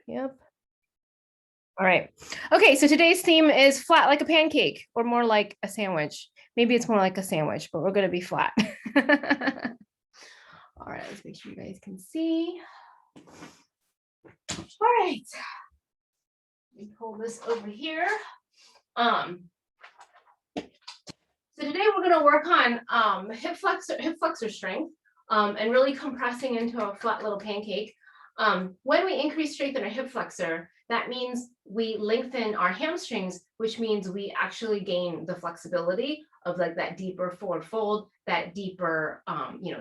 Yep. All right. Okay, so today's theme is flat like a pancake or more like a sandwich. Maybe it's more like a sandwich, but we're going to be flat. All right, let's make sure you guys can see. All right. Let me pull this over here. So today we're going to work on hip flexor strength and really compressing into a flat little pancake. When we increase strength in our hip flexor, that means we lengthen our hamstrings, which means we actually gain the flexibility of like that deeper forward fold, that deeper,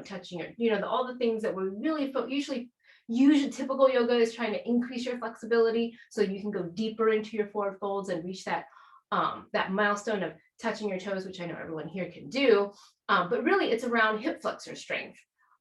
touching your, all the things that we really usually typical yoga is trying to increase your flexibility so you can go deeper into your forward folds and reach that that milestone of touching your toes, which I know everyone here can do. But really, it's around hip flexor strength.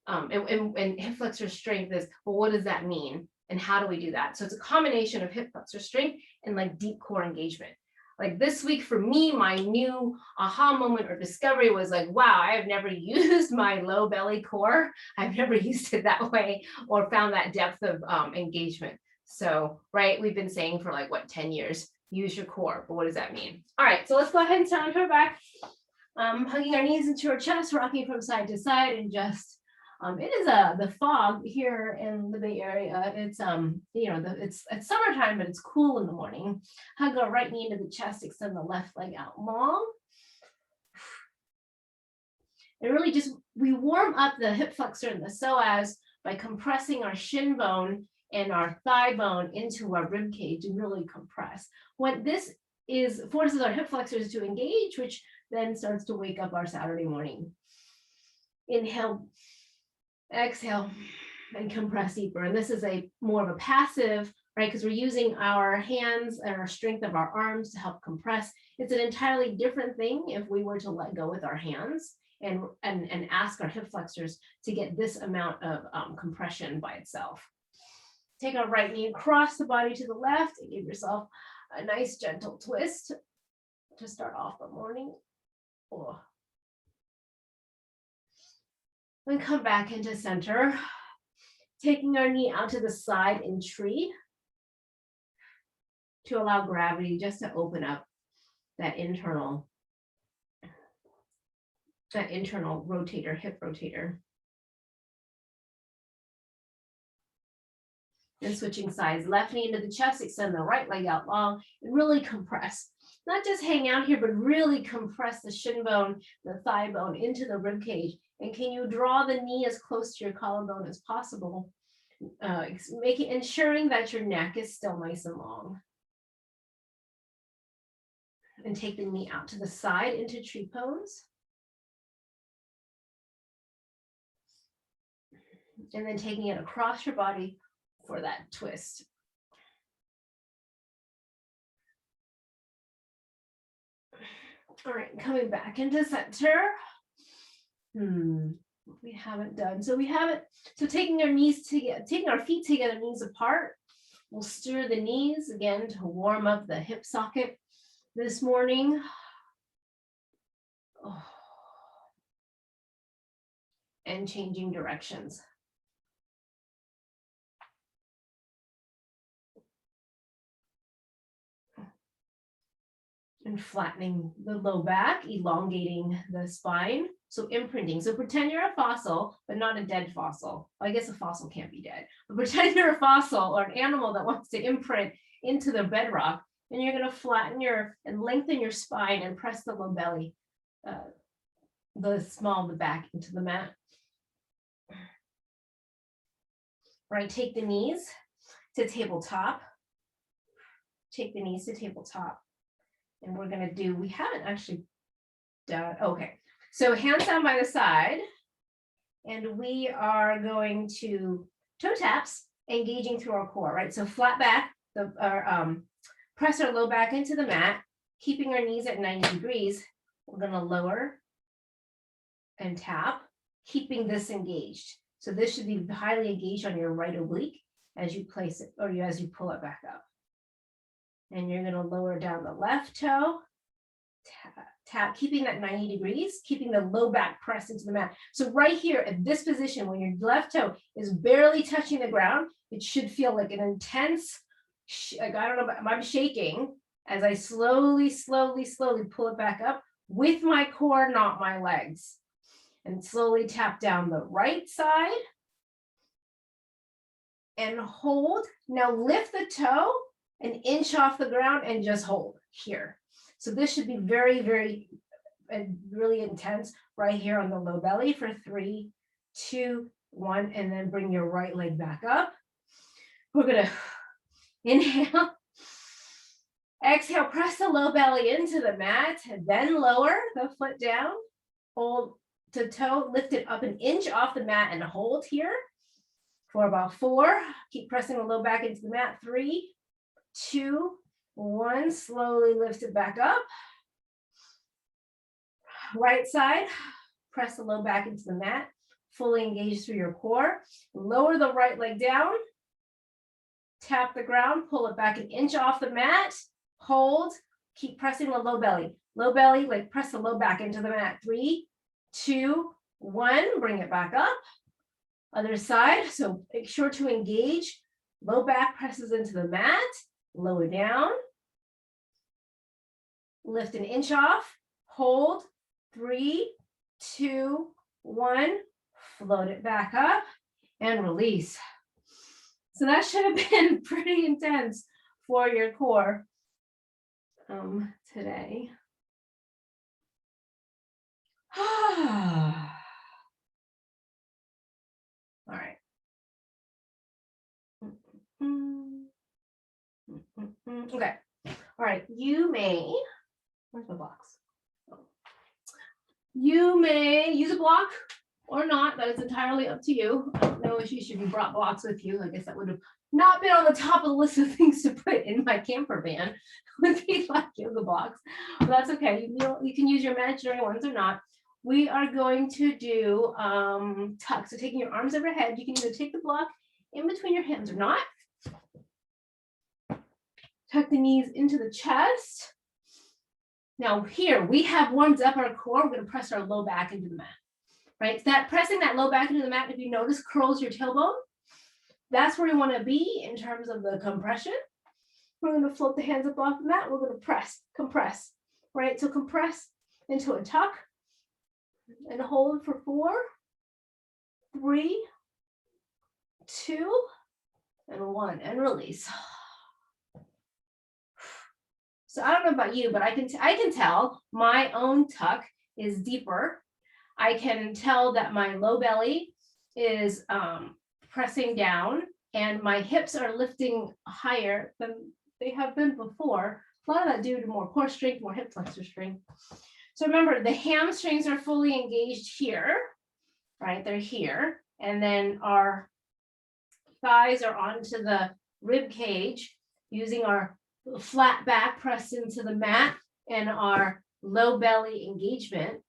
And hip flexor strength is, well, what does that mean? And how do we do that? So it's a combination of hip flexor strength and like deep core engagement. Like this week for me, my new aha moment or discovery was like, wow, I have never used my low belly core. I've never used it that way or found that depth of engagement. So, right, we've been saying for like, 10 years, use your core. But what does that mean? All right, so let's go ahead and turn onto our back. Hugging our knees into our chest, rocking from side to side, and just it is the fog here in the Bay Area. It's it's summertime, but it's cool in the morning. Hug our right knee into the chest, extend the left leg out long. And really just we warm up the hip flexor and the psoas by compressing our shin bone and our thigh bone into our rib cage and really compress. When this forces our hip flexors to engage, which then starts to wake up our Saturday morning. Inhale, exhale, and compress deeper. And this is more of a passive, right? Because we're using our hands and our strength of our arms to help compress. It's an entirely different thing if we were to let go with our hands and ask our hip flexors to get this amount of compression by itself. Take our right knee across the body to the left and give yourself a nice gentle twist to start off the morning. Oh. Then come back into center, taking our knee out to the side in tree to allow gravity just to open up that internal rotator, hip rotator. And switching sides, left knee into the chest, extend the right leg out long, and really compress. Not just hang out here, but really compress the shin bone, the thigh bone into the rib cage. And can you draw the knee as close to your collarbone as possible? Ensuring that your neck is still nice and long. And take the knee out to the side into tree pose. And then taking it across your body for that twist. All right, coming back into center. We haven't done. So taking our feet together, knees apart. We'll stir the knees again to warm up the hip socket this morning. Oh. And changing directions. And flattening the low back, elongating the spine. So imprinting. So pretend you're a fossil, but not a dead fossil. I guess a fossil can't be dead. But pretend you're a fossil or an animal that wants to imprint into the bedrock. And you're going to flatten and lengthen your spine and press the low belly, the back into the mat. Right, take the knees to tabletop. Take the knees to tabletop. And we're going to do, we haven't actually done, okay. So hands down by the side. And we are going to toe taps, engaging through our core, right? So flat back, press our low back into the mat, keeping our knees at 90 degrees. We're going to lower and tap, keeping this engaged. So this should be highly engaged on your right oblique as you place it, or as you pull it back up. And you're going to lower down the left toe, tap, keeping that 90 degrees, keeping the low back pressed into the mat. So right here at this position, when your left toe is barely touching the ground, it should feel like an intense like, I don't know, I'm shaking as I slowly pull it back up with my core, not my legs. And slowly tap down the right side and hold. Now lift the toe an inch off the ground and just hold here. So this should be very, very, really intense right here on the low belly for 3, 2, 1, and then bring your right leg back up. We're gonna inhale, exhale, press the low belly into the mat, and then lower the foot down, hold to toe, lift it up an inch off the mat and hold here for about 4. Keep pressing the low back into the mat. 3, 2, 1, slowly lift it back up. Right side, press the low back into the mat, fully engage through your core. Lower the right leg down, tap the ground, pull it back an inch off the mat, hold, keep pressing the low belly, like press the low back into the mat. 3, 2, 1, bring it back up. Other side, so make sure to engage. Low back presses into the mat, lower down. Lift an inch off, hold. 3, 2, 1, float it back up and release. So that should have been pretty intense for your core today. All right. Okay. All right. You may, where's my box? You may use a block or not. That is entirely up to you. I don't know if you should have brought blocks with you. I guess that would have not been on the top of the list of things to put in my camper van. Would be like yoga blocks. But that's okay. You can use your imaginary ones or not. We are going to do tuck. So taking your arms overhead, you can either take the block in between your hands or not. Tuck the knees into the chest. Now here, we have warmed up our core. We're going to press our low back into the mat, right? That pressing that low back into the mat, if you notice, curls your tailbone. That's where you want to be in terms of the compression. We're going to float the hands up off the mat. We're going to press, compress, right? So compress into a tuck and hold for 4, 3, 2, and 1, and release. So I don't know about you, but I can tell my own tuck is deeper. I can tell that my low belly is pressing down and my hips are lifting higher than they have been before. A lot of that due to more core strength, more hip flexor strength. So remember, the hamstrings are fully engaged here, right? They're here. And then our thighs are onto the rib cage using our flat back pressed into the mat and our low belly engagement.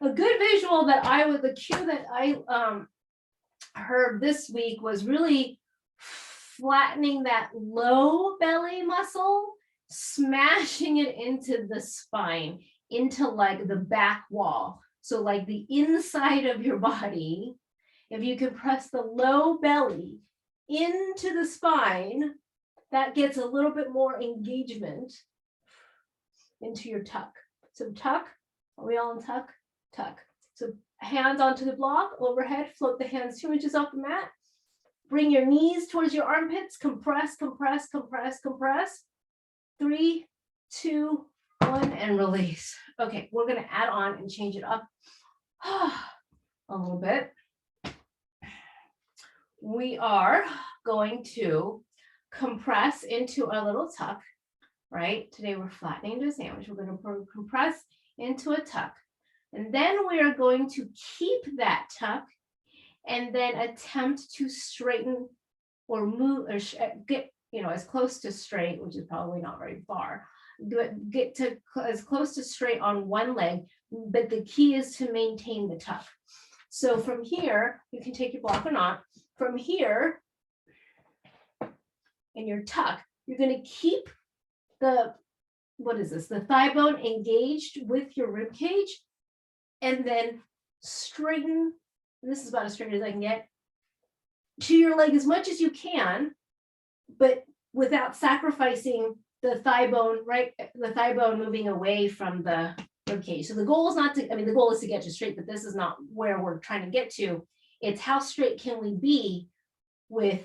A good visual that the cue that I heard this week was really flattening that low belly muscle, smashing it into the spine, into like the back wall. So like the inside of your body, if you can press the low belly into the spine, that gets a little bit more engagement into your tuck. So tuck, are we all in tuck? Tuck. So hands onto the block, overhead, float the hands 2 inches off the mat. Bring your knees towards your armpits, compress, compress, compress, compress. 3, 2, 1, and release. Okay, we're gonna add on and change it up a little bit. We are going to compress into a little tuck, right? Today we're flattening into a sandwich. We're going to compress into a tuck. And then we are going to keep that tuck and then attempt to straighten or move or get, as close to straight, which is probably not very far, get to as close to straight on one leg, but the key is to maintain the tuck. So from here, you can take your block or not. From here, in your tuck, you're going to keep the thigh bone engaged with your rib cage, and then straighten. This is about as straight as I can get to your leg as much as you can, but without sacrificing the thigh bone, right? The thigh bone moving away from the rib cage. So the goal is not to, I mean, the goal is to get you straight, but this is not where we're trying to get to. It's how straight can we be with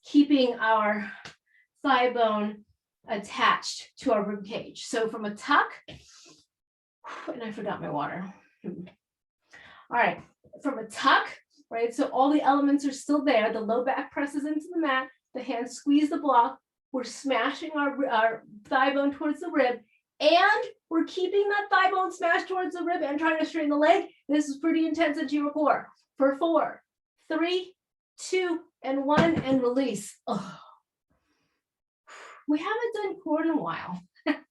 keeping our thigh bone attached to our rib cage. So from a tuck, and I forgot my water. All right, from a tuck, right? So all the elements are still there. The low back presses into the mat, the hands squeeze the block. We're smashing our thigh bone towards the rib, and we're keeping that thigh bone smashed towards the rib and trying to straighten the leg. This is pretty intense into your core. For 4, 3, 2, and 1, and release. Oh. We haven't done core in a while.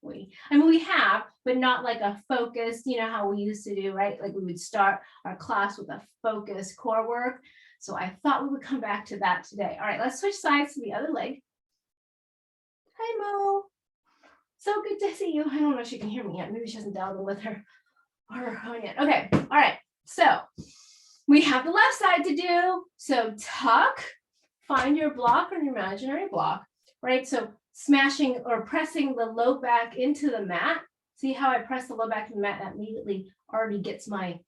We have, but not like a focused, you know, how we used to do, right? Like we would start our class with a focused core work. So I thought we would come back to that today. All right, let's switch sides to the other leg. Hi, Mo. So good to see you. I don't know if she can hear me yet. Maybe she hasn't dialed in with her phone yet. Okay, all right. So we have the left side to do. So tuck, find your block or your imaginary block, right? So smashing or pressing the low back into the mat. See how I press the low back in the mat? That immediately already gets my,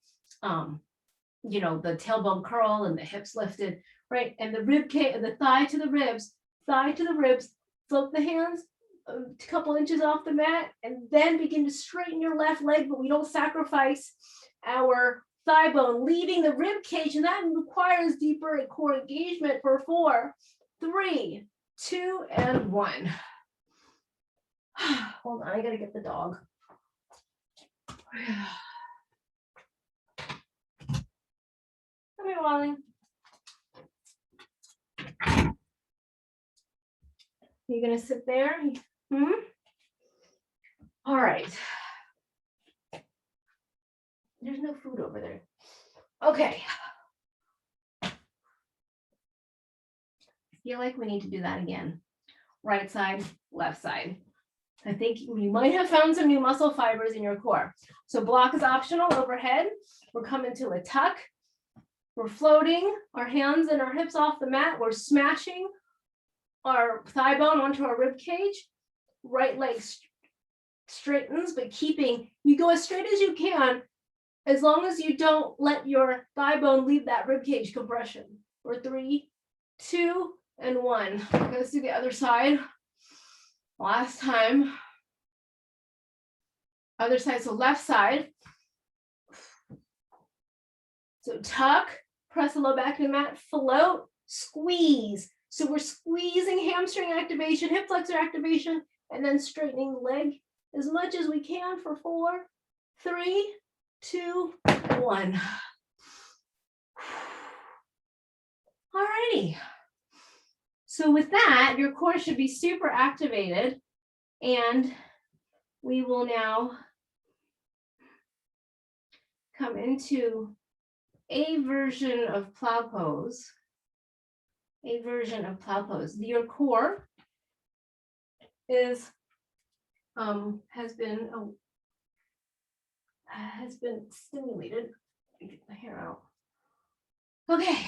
you know, the tailbone curl and the hips lifted, right? And the rib cage, the thigh to the ribs, float the hands a couple inches off the mat, and then begin to straighten your left leg, but we don't sacrifice our thigh bone, leaving the rib cage, and that requires deeper core engagement for 4, 3, 2, and 1. Hold on, I gotta get the dog. Come here, Wally. You're gonna sit there? All right. There's no food over there. Okay. I feel like we need to do that again. Right side, left side. I think you might have found some new muscle fibers in your core. So block is optional overhead. We're coming to a tuck. We're floating our hands and our hips off the mat. We're smashing our thigh bone onto our rib cage. Right leg straightens, but keeping, you go as straight as you can, as long as you don't let your thigh bone leave that rib cage compression. For 3, 2, and 1. Let's do the other side. Last time. Other side, so left side. So tuck, press the low back in the mat, float, squeeze. So we're squeezing hamstring activation, hip flexor activation, and then straightening the leg as much as we can for 4, 3, 2, 1. All righty. So with that, your core should be super activated, and we will now come into a version of plow pose. Your core is has been stimulated. Let me get my hair out. Okay.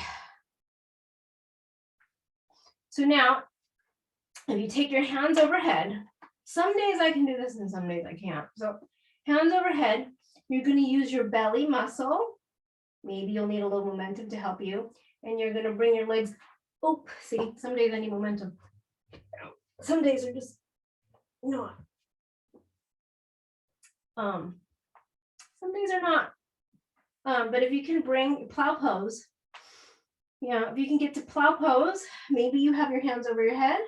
So now, if you take your hands overhead, some days I can do this and some days I can't. So hands overhead, you're going to use your belly muscle. Maybe you'll need a little momentum to help you. And you're going to bring your legs. Oh, see, some days I need momentum. Some days are just not. Some days are not. But if you can bring plow pose, if you can get to plow pose, maybe you have your hands over your head.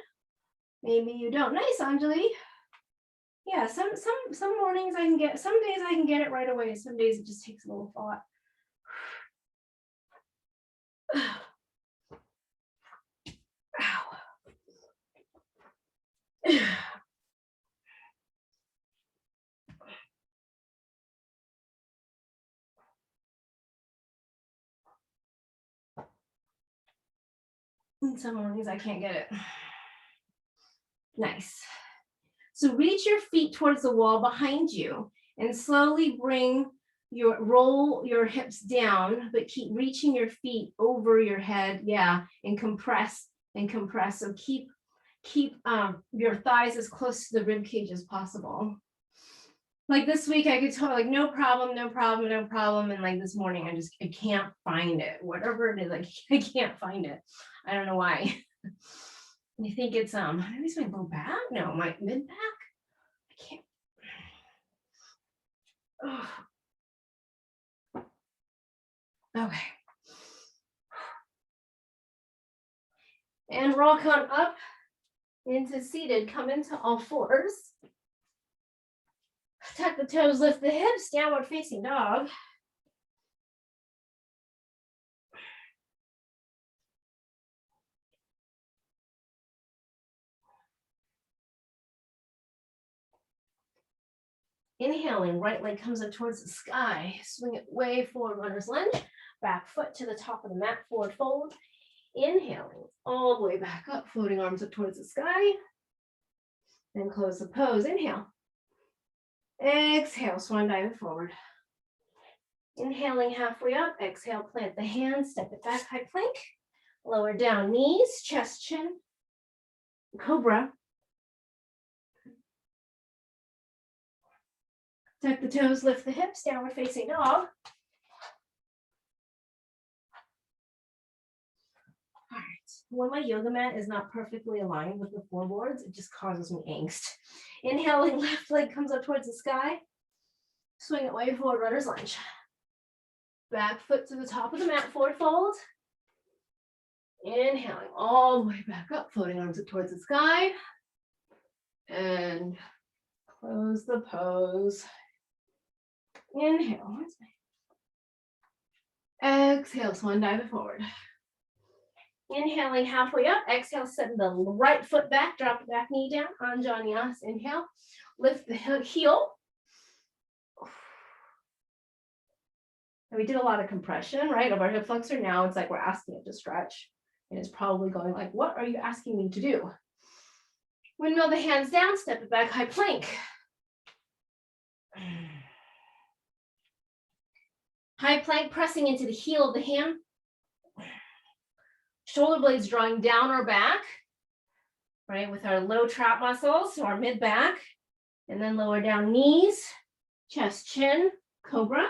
Maybe you don't. Nice, Anjali. Yeah, some mornings I can get, some days I can get it right away. Some days it just takes a little thought. And some mornings I can't get it. Nice. So reach your feet towards the wall behind you and slowly roll your hips down, but keep reaching your feet over your head. Yeah, and compress. So keep keep your thighs as close to the rib cage as possible. Like this week, I could tell like no problem, no problem, no problem. And like this morning, I can't find it. Whatever it is, like I can't find it. I don't know why. I think it's maybe it's my low back. No, my mid back. I can't. Oh. Okay. And rock on up into seated. Come into all fours. Tuck the toes, lift the hips, downward facing dog. Inhaling, right leg comes up towards the sky. Swing it way forward, runner's lunge. Back foot to the top of the mat, forward fold. Inhaling, all the way back up, floating arms up towards the sky. Then close the pose, inhale. Exhale, swan dive forward. Inhaling halfway up, exhale, plant the hands, step it back, high plank. Lower down, knees, chest, chin. Cobra. Tuck the toes, lift the hips, downward facing dog. All right, when my yoga mat is not perfectly aligned with the floorboards, it just causes me angst. Inhaling, left leg comes up towards the sky. Swing it way forward, runner's lunge. Back foot to the top of the mat, forward fold. Inhaling all the way back up, floating arms up towards the sky. And close the pose. Inhale. Exhale, swan dive forward. Inhaling halfway up, exhale, send the right foot back, drop the back knee down, Anjanyas, inhale. Lift the heel. And we did a lot of compression, right, of our hip flexor. Now it's like we're asking it to stretch. And it's probably going like, what are you asking me to do? Windmill the hands down, step it back, high plank. High plank, pressing into the heel of the hand. Shoulder blades drawing down our back, right, with our low trap muscles, so our mid back. And then lower down knees, chest, chin, cobra.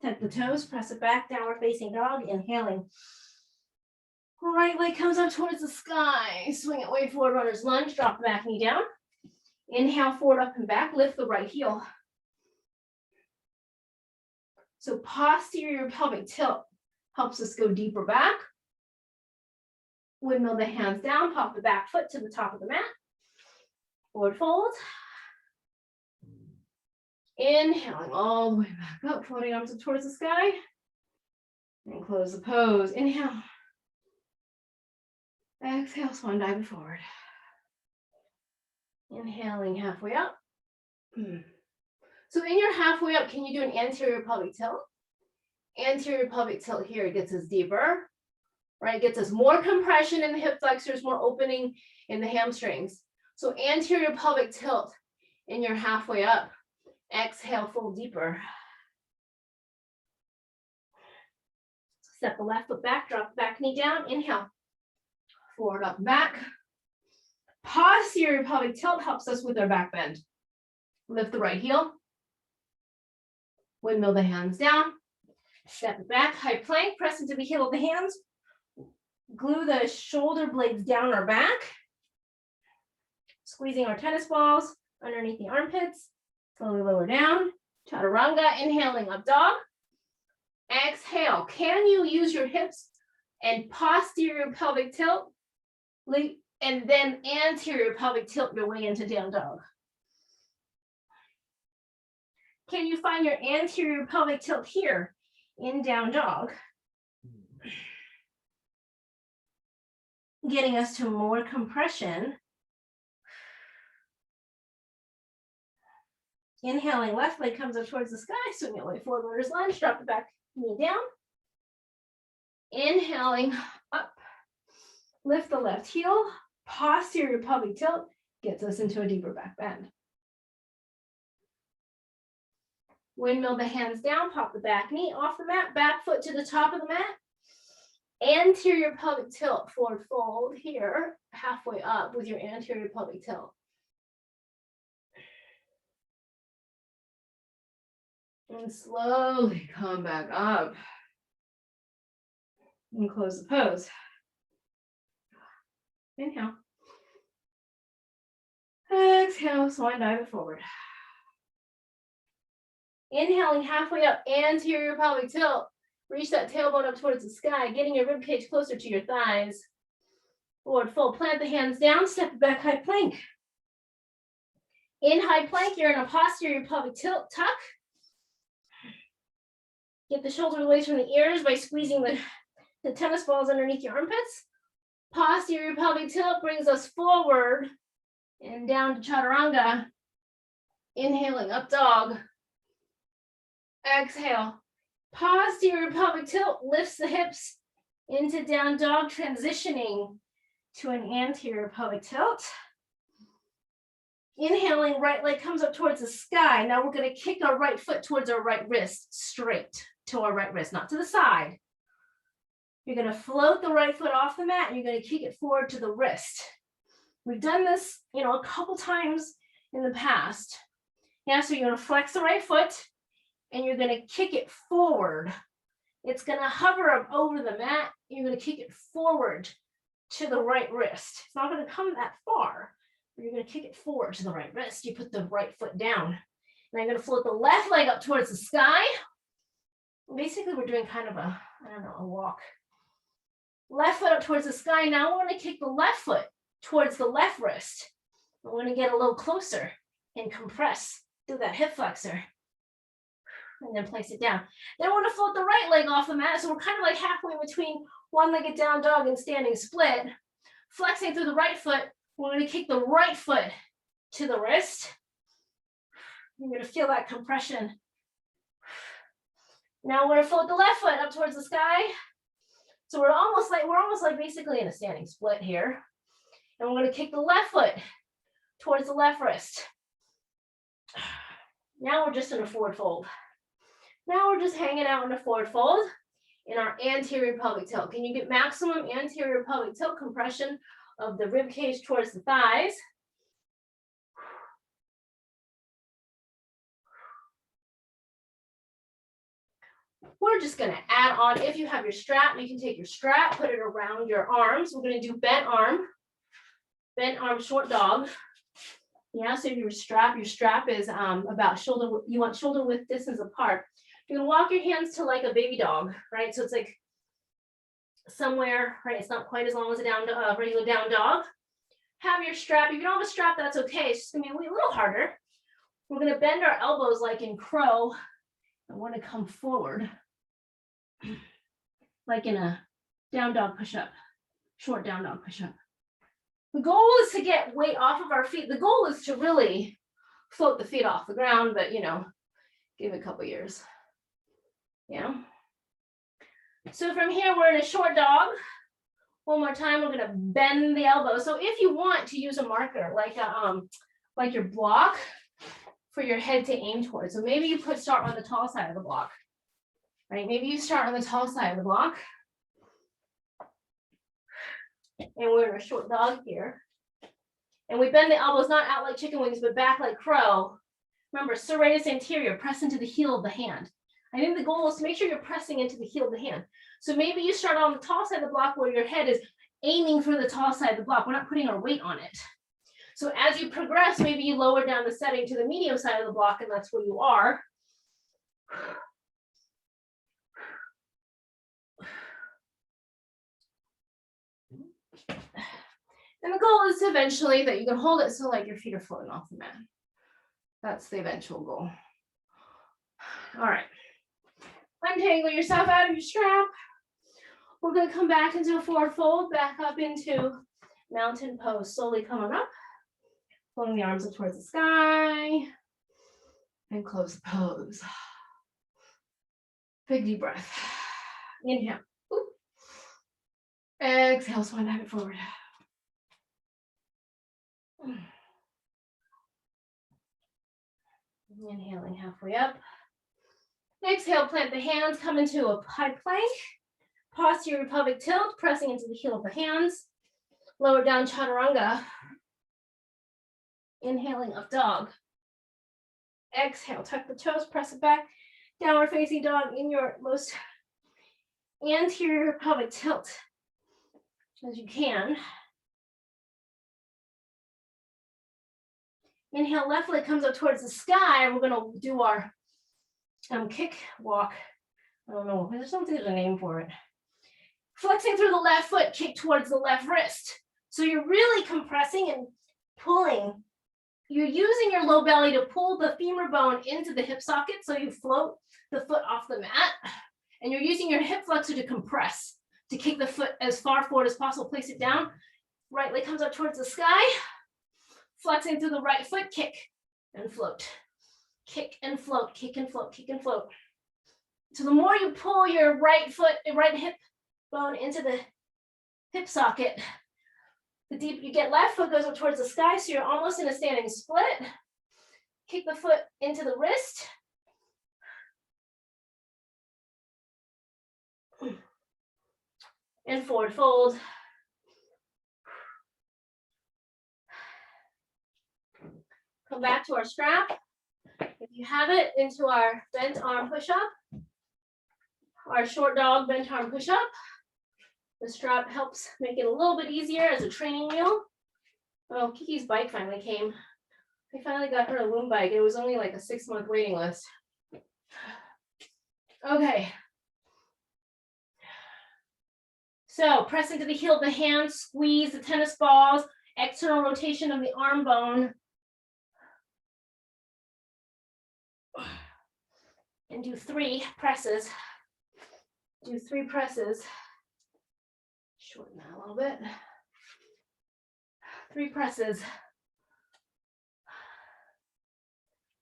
Tuck the toes, press it back, downward facing dog, inhaling. Right leg comes up towards the sky. Swing it way forward, runner's lunge, drop the back knee down. Inhale, forward, up and back, lift the right heel. So posterior pelvic tilt helps us go deeper back. Windmill the hands down, pop the back foot to the top of the mat. Forward fold. Inhaling all the way back up, floating arms up towards the sky. And close the pose. Inhale. Exhale, swan dive forward. Inhaling halfway up. So in your halfway up, can you do an anterior pelvic tilt? Anterior pelvic tilt here gets us deeper, right? Gets us more compression in the hip flexors, more opening in the hamstrings. So anterior pelvic tilt in your halfway up. Exhale, fold deeper. Step the left foot back, drop the back knee down, inhale. Forward, up, back. Posterior pelvic tilt helps us with our back bend. Lift the right heel. Windmill the hands down. Step it back, high plank, press into the heel of the hands. Glue the shoulder blades down our back. Squeezing our tennis balls underneath the armpits. Slowly lower down. Chaturanga, inhaling up dog. Exhale. Can you use your hips and posterior pelvic tilt? And then anterior pelvic tilt your way into down dog. Can you find your anterior pelvic tilt here in down dog? Getting us to more compression. Inhaling, left leg comes up towards the sky, swing it way forward, runner's lunge, drop the back knee down. Inhaling up, lift the left heel, posterior pelvic tilt gets us into a deeper back bend. Windmill the hands down, pop the back knee off the mat, back foot to the top of the mat. Anterior pelvic tilt, forward fold here, halfway up with your anterior pelvic tilt. And slowly come back up. And close the pose. Inhale. Exhale, swan dive it forward. Inhaling halfway up, anterior pelvic tilt. Reach that tailbone up towards the sky, getting your rib cage closer to your thighs. Forward fold, plant the hands down, step back, high plank. In high plank, you're in a posterior pelvic tilt, tuck. Get the shoulders away from the ears by squeezing the tennis balls underneath your armpits. Posterior pelvic tilt brings us forward and down to chaturanga. Inhaling, up dog. Exhale. Posterior pelvic tilt lifts the hips into down dog, transitioning to an anterior pelvic tilt. Inhaling, right leg comes up towards the sky. Now we're going to kick our right foot towards our right wrist, straight to our right wrist, not to the side. You're going to float the right foot off the mat and you're going to kick it forward to the wrist. We've done this, a couple times in the past. Yeah, so you're going to flex the right foot and you're going to kick it forward. It's going to hover up over the mat. You're going to kick it forward to the right wrist. It's not going to come that far. You're going to kick it forward to the right wrist. You put the right foot down. And I'm going to float the left leg up towards the sky. Basically, we're doing kind of a walk. Left foot up towards the sky. Now we're going to kick the left foot towards the left wrist. We're going to get a little closer and compress through that hip flexor. And then place it down. Then we're going to float the right leg off the mat. So we're kind of like halfway between one-legged down dog and standing split. Flexing through the right foot. We're going to kick the right foot to the wrist. You're going to feel that compression. Now we're going to float the left foot up towards the sky. So we're almost like basically in a standing split here. And we're going to kick the left foot towards the left wrist. Now we're just in a forward fold. Now we're just hanging out in a forward fold in our anterior pelvic tilt. Can you get maximum anterior pelvic tilt compression of the rib cage towards the thighs? We're just going to add on, if you have your strap, you can take your strap, put it around your arms. We're going to do bent arm, short dog. Yeah, so your strap is about shoulder, you want shoulder width distance apart. You're going to walk your hands to like a baby dog, right? So it's like somewhere, right? It's not quite as long as a regular down dog. Have your strap. If you don't have a strap, that's okay. It's just going to be a little harder. We're going to bend our elbows like in crow. I want to come forward like in a down dog push-up, short down dog push-up. The goal is to get weight off of our feet. The goal is to really float the feet off the ground, but give it a couple years. So from here, we're in a short dog. One more time, we're going to bend the elbow. So if you want to use a marker, like your block for your head to aim towards. So maybe you start on the tall side of the block, right? Maybe you start on the tall side of the block. And we're in a short dog here. And we bend the elbows not out like chicken wings, but back like crow. Remember, serratus anterior, press into the heel of the hand. I think the goal is to make sure you're pressing into the heel of the hand. So maybe you start on the tall side of the block where your head is aiming for the tall side of the block. We're not putting our weight on it. So as you progress, maybe you lower down the setting to the medium side of the block, and that's where you are. And the goal is eventually that you can hold it so like your feet are floating off the mat. That's the eventual goal. All right. Untangle yourself out of your strap. We're going to come back into a forward fold, back up into mountain pose. Slowly coming up, pulling the arms up towards the sky, and close the pose. Big deep breath. Inhale. Oop. Exhale, swan dive it forward. Inhaling halfway up. Exhale, plant the hands, come into a high plank. Posterior pelvic tilt, pressing into the heel of the hands. Lower down chaturanga. Inhaling up dog. Exhale, tuck the toes, press it back. Downward facing dog in your most anterior pelvic tilt as you can. Inhale, left leg comes up towards the sky. We're gonna do our kick walk. I don't know, there's a name for it. Flexing through the left foot, kick towards the left wrist. So you're really compressing and pulling. You're using your low belly to pull the femur bone into the hip socket so you float the foot off the mat. And you're using your hip flexor to compress, to kick the foot as far forward as possible. Place it down. Right leg comes up towards the sky. Flexing through the right foot, kick and float. Kick and float, kick and float, kick and float. So the more you pull your right hip bone into the hip socket, the deeper you get. Left foot goes up towards the sky, so you're almost in a standing split. Kick the foot into the wrist. And forward fold. Come back to our strap. If you have it, into our bent arm push-up. Our short dog bent arm push-up. The strap helps make it a little bit easier as a training wheel. Oh, Kiki's bike finally came. I finally got her a Loom bike. It was only like a 6-month waiting list. Okay. So press into the heel of the hand, squeeze the tennis balls, external rotation of the arm bone. And do 3 presses. Do 3 presses. Shorten that a little bit. 3 presses.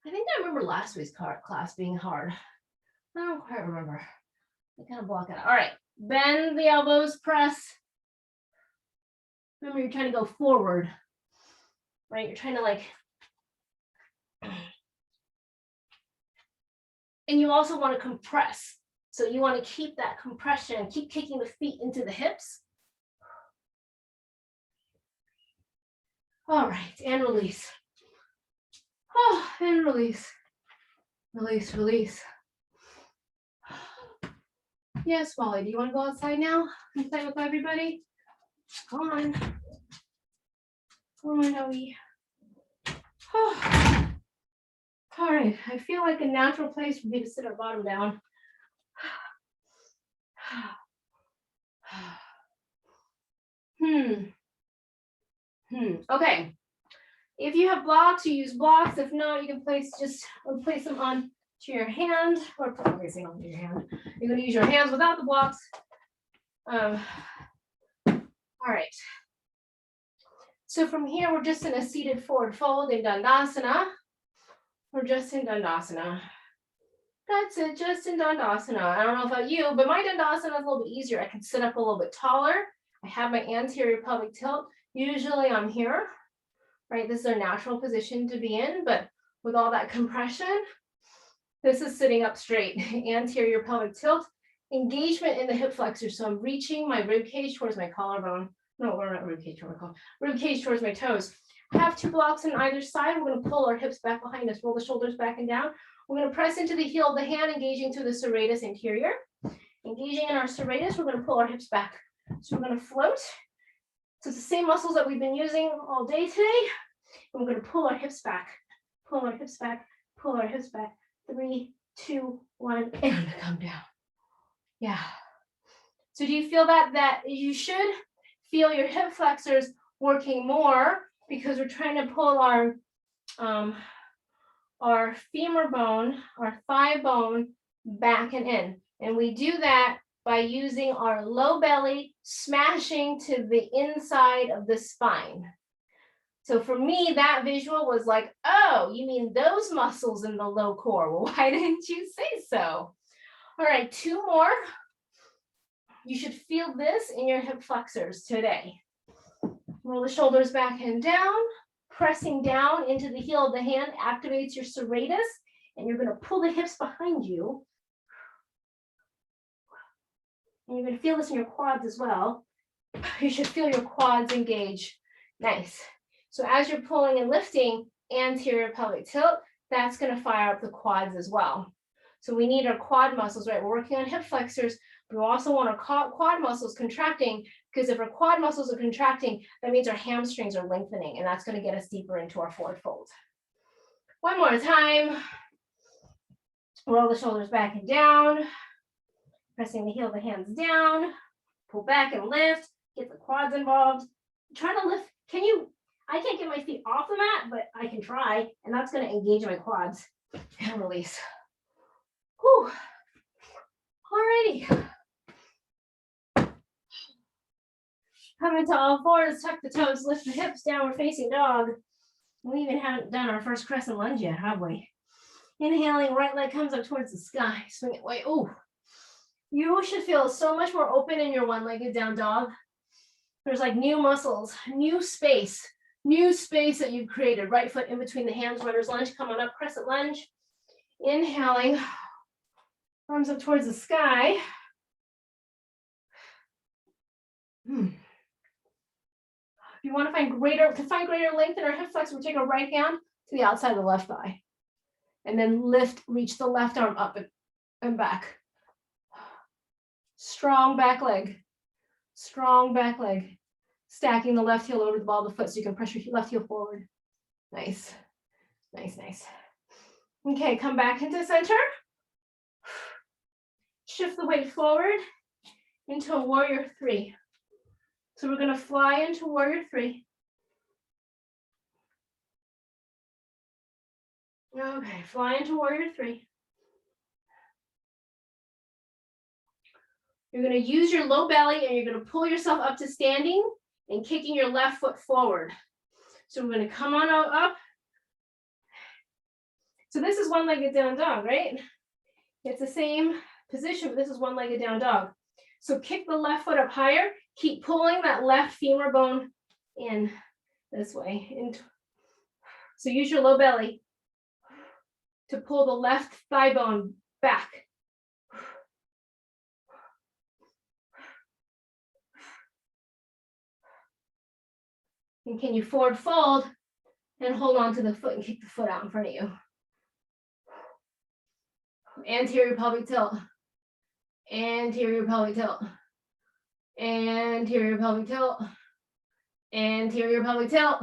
I think I remember last week's class being hard. I don't quite remember. I kind of block it out. All right, bend the elbows, press. Remember, you're trying to go forward, right? You're trying to like, and you also want to compress. So you want to keep that compression, keep kicking the feet into the hips. All right, and release. Oh, and release. Release, release. Yes, Wally, do you want to go outside now and play with everybody? Come on. Come on, Noe. Oh. All right, I feel like a natural place for me to sit our bottom down. Okay. If you have blocks, you use blocks. If not, you can place them on to your hand or placing onto your hand. You're going to use your hands without the blocks. All right. So from here, we're just in a seated forward fold in Dandasana. We're just in Dandasana. That's it, just in Dandasana. I don't know about you, but my Dandasana is a little bit easier. I can sit up a little bit taller. I have my anterior pelvic tilt. Usually I'm here, right? This is a natural position to be in, but with all that compression, this is sitting up straight, anterior pelvic tilt, engagement in the hip flexor. So I'm reaching my rib cage towards my collarbone. No, we're not rib cage, rib cage towards my toes. I have 2 blocks on either side. We're going to pull our hips back behind us, roll the shoulders back and down. We're going to press into the heel of the hand, engaging through the serratus anterior. Engaging in our serratus, we're going to pull our hips back. So we're going to float. So it's the same muscles that we've been using all day today. And we're going to pull our hips back, pull our hips back, pull our hips back. 3, 2, 1, and come down. Yeah. So do you feel that you should feel your hip flexors working more, because we're trying to pull our femur bone, our thigh bone back and in. And we do that by using our low belly smashing to the inside of the spine. So for me, that visual was like, oh, you mean those muscles in the low core? Well, why didn't you say so? All right, 2 more. You should feel this in your hip flexors today. Roll the shoulders back and down. Pressing down into the heel of the hand activates your serratus, and you're going to pull the hips behind you. And you're going to feel this in your quads as well. You should feel your quads engage. Nice. So as you're pulling and lifting, anterior pelvic tilt, that's going to fire up the quads as well. So we need our quad muscles, right? We're working on hip flexors, but we also want our quad muscles contracting, because if our quad muscles are contracting, that means our hamstrings are lengthening, and that's going to get us deeper into our forward fold. One more time. Roll the shoulders back and down, pressing the heel of the hands down, pull back and lift, get the quads involved. Try to lift. I can't get my feet off the mat, but I can try, and that's going to engage my quads and release. Whew. Alrighty. Come into all fours, tuck the toes, lift the hips, downward facing dog. We even haven't done our first crescent lunge yet, have we? Inhaling, right leg comes up towards the sky. Swing it away. Oh, you should feel so much more open in your one-legged down dog. There's like new muscles, new space that you've created. Right foot in between the hands, runner's lunge. Come on up, crescent lunge. Inhaling, arms up towards the sky. If you want to find greater length in our hip flexor, we take our right hand to the outside of the left thigh. And then lift, reach the left arm up and back. Strong back leg. Strong back leg. Stacking the left heel over the ball of the foot so you can press your left heel forward. Nice. Nice, nice. Okay, come back into center. Shift the weight forward into a warrior three. So we're going to fly into warrior three. Okay, fly into warrior three. You're going to use your low belly and you're going to pull yourself up to standing and kicking your left foot forward. So we're going to come on up. So this is one-legged down dog, right? It's the same position, but this is one-legged down dog. So kick the left foot up higher. Keep pulling that left femur bone in this way. So use your low belly to pull the left thigh bone back. And can you forward fold and hold on to the foot and kick the foot out in front of you. Anterior pelvic tilt. Anterior pelvic tilt. Anterior pelvic tilt. Anterior pelvic tilt.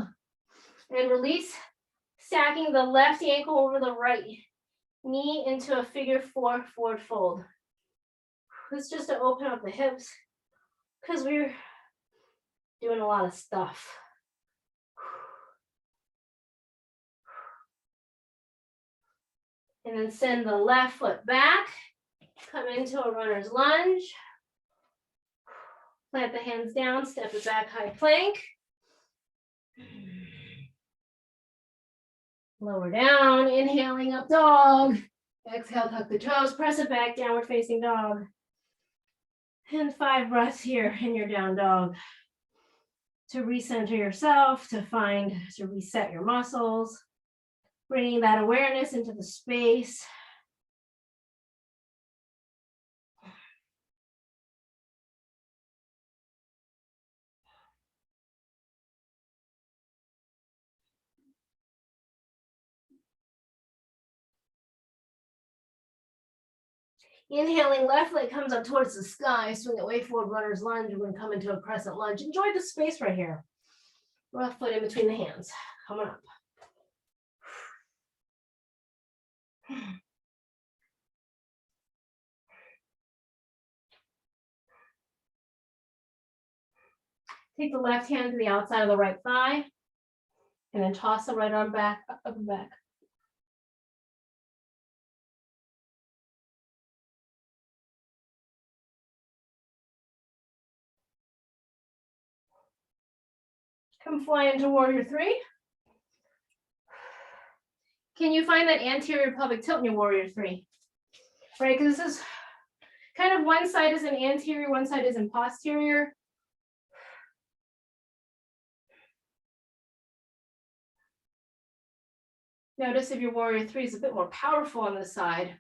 And release, stacking the left ankle over the right knee into a figure four forward fold. This is just to open up the hips because we're doing a lot of stuff. And then send the left foot back, come into a runner's lunge. Plant the hands down, step it back, high plank. Lower down, inhaling up dog. Exhale, tuck the toes, press it back, downward facing dog. And 5 breaths here in your down dog. To recenter yourself, to reset your muscles. Bringing that awareness into the space. Inhaling, left leg comes up towards the sky, swing it way forward, runner's lunge. We're going to come into a crescent lunge. Enjoy the space right here. Left foot in between the hands. Come on up. Take the left hand to the outside of the right thigh, and then toss the right arm back, up and back. Come fly into warrior three. Can you find that anterior pelvic tilt in your warrior three? Right, because this is kind of one side is an anterior, one side is in posterior. Notice if your warrior three is a bit more powerful on this side.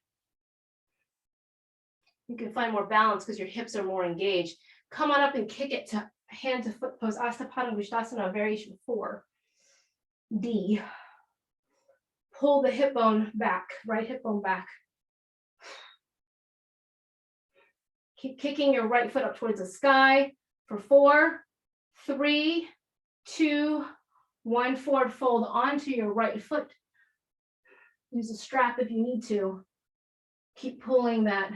You can find more balance because your hips are more engaged. Come on up and kick it to hand to foot pose. Astapadavushtasana, variation 4. D. Pull the hip bone back, right hip bone back. Keep kicking your right foot up towards the sky for 4, 3, 2, 1. Forward fold onto your right foot. Use a strap if you need to. Keep pulling that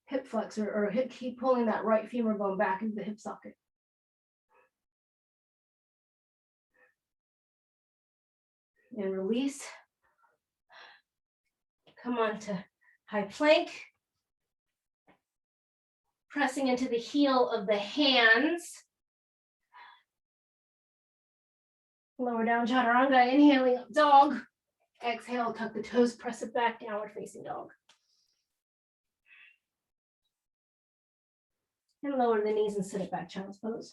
hip flexor or keep pulling that right femur bone back into the hip socket. And release. Come on to high plank. Pressing into the heel of the hands. Lower down chaturanga, inhaling up dog. Exhale, tuck the toes, press it back, downward facing dog. And lower the knees and sit it back, child's pose.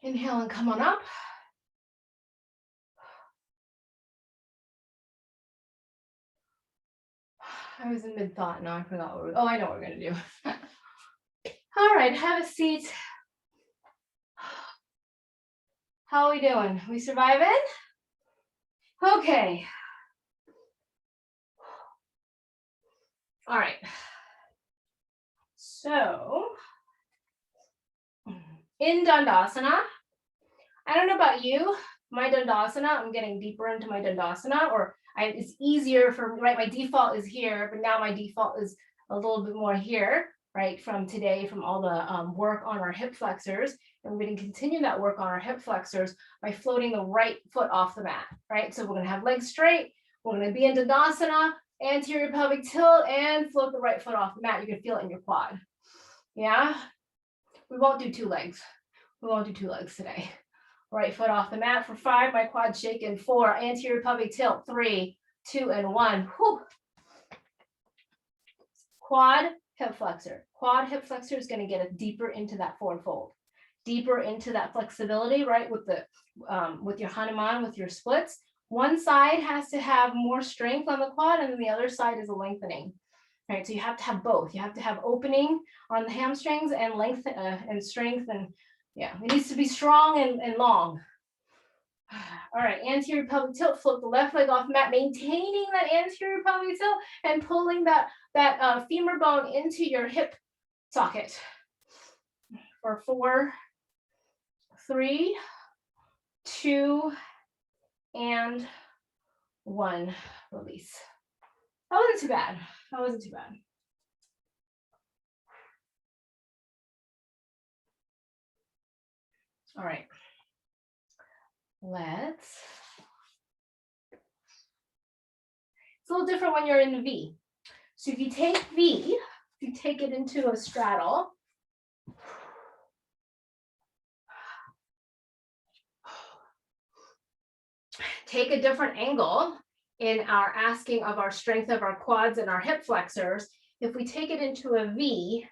Inhale and come on up. I was in mid-thought, now I forgot what I know what we're gonna do. All right, have a seat. How are we doing? We surviving? Okay. All right. So, in Dandasana, I don't know about you, my Dandasana, I'm getting deeper into my Dandasana, or it's easier for, right, my default is here, but now my default is a little bit more here, right, from today, from all the work on our hip flexors. And we're going to continue that work on our hip flexors by floating the right foot off the mat, right? So we're going to have legs straight, we're going to be in Dandasana, anterior pelvic tilt, and float the right foot off the mat. You can feel it in your quad. Yeah? We won't do 2 legs. We won't do 2 legs today. Right foot off the mat for 5, my quad shaken. 4, anterior pelvic tilt. 3, 2, and 1. Whew. Quad hip flexor. Quad hip flexor is going to get us deeper into that forward fold, deeper into that flexibility, right? With the with your Hanuman, with your splits. One side has to have more strength on the quad, and then the other side is a lengthening. Right, so you have to have both. You have to have opening on the hamstrings and length and strength, and yeah, it needs to be strong and long. All right, anterior pelvic tilt, float the left leg off mat, maintaining that anterior pelvic tilt and pulling that femur bone into your hip socket. For 4, 3, 2, and 1. Release. That wasn't too bad. That wasn't too bad. All right. It's a little different when you're in V. So if you take V, if you take it into a straddle, take a different angle in our asking of our strength of our quads and our hip flexors. If we take it into a V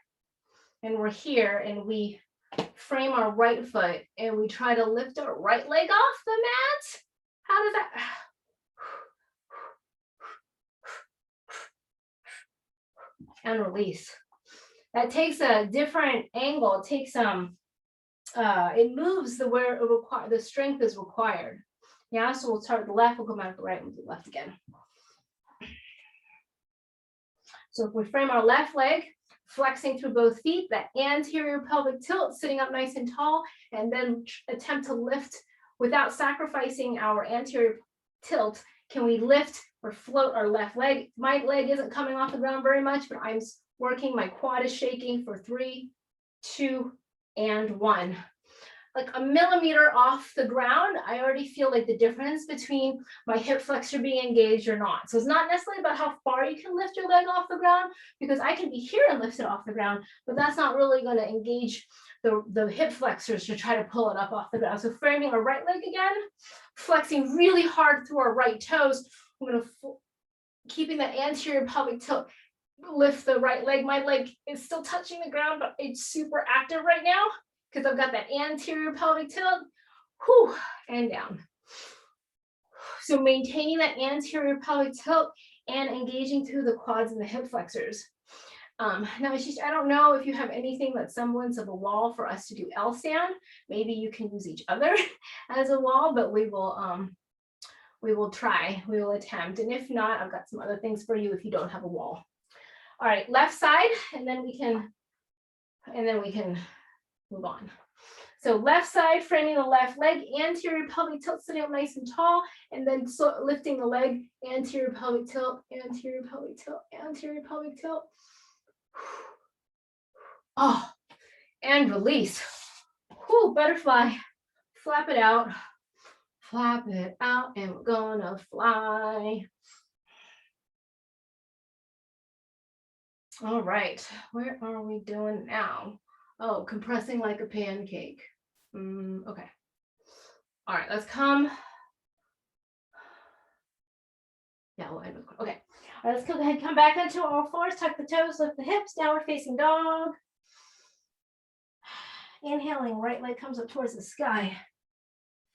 and we're here and we frame our right foot and we try to lift our right leg off the mat, how does that? And release. That takes a different angle. It takes it moves where the strength is required. Yeah, so we'll start with the left, we'll go back to the right, we'll do the left again. So if we frame our left leg, flexing through both feet, that anterior pelvic tilt, sitting up nice and tall, and then attempt to lift without sacrificing our anterior tilt, can we lift or float our left leg? My leg isn't coming off the ground very much, but I'm working, my quad is shaking for 3, 2, and 1. Like a millimeter off the ground, I already feel like the difference between my hip flexor being engaged or not. So it's not necessarily about how far you can lift your leg off the ground, because I can be here and lift it off the ground, but that's not really going to engage the hip flexors to try to pull it up off the ground. So framing our right leg again, flexing really hard through our right toes. I'm going to keeping that anterior pelvic tilt, lift the right leg. My leg is still touching the ground, but it's super active right now because I've got that anterior pelvic tilt, whew, and down. So maintaining that anterior pelvic tilt and engaging through the quads and the hip flexors. Now, I don't know if you have anything that's semblance of a wall for us to do L stand. Maybe you can use each other as a wall, but we will try, we will attempt. And if not, I've got some other things for you if you don't have a wall. All right, left side, and then we can move on. So left side, framing the left leg, anterior pelvic tilt, sitting up nice and tall, and then lifting the leg, anterior pelvic tilt, anterior pelvic tilt, anterior pelvic tilt. Oh, and release. Whew, butterfly. Flap it out, and we're gonna fly. All right, where are we doing now? Oh, compressing like a pancake. Okay. All right, let's come. Yeah, we'll end with, okay. All right, let's go ahead, come back onto all fours, tuck the toes, lift the hips, downward facing dog. Inhaling, right leg comes up towards the sky.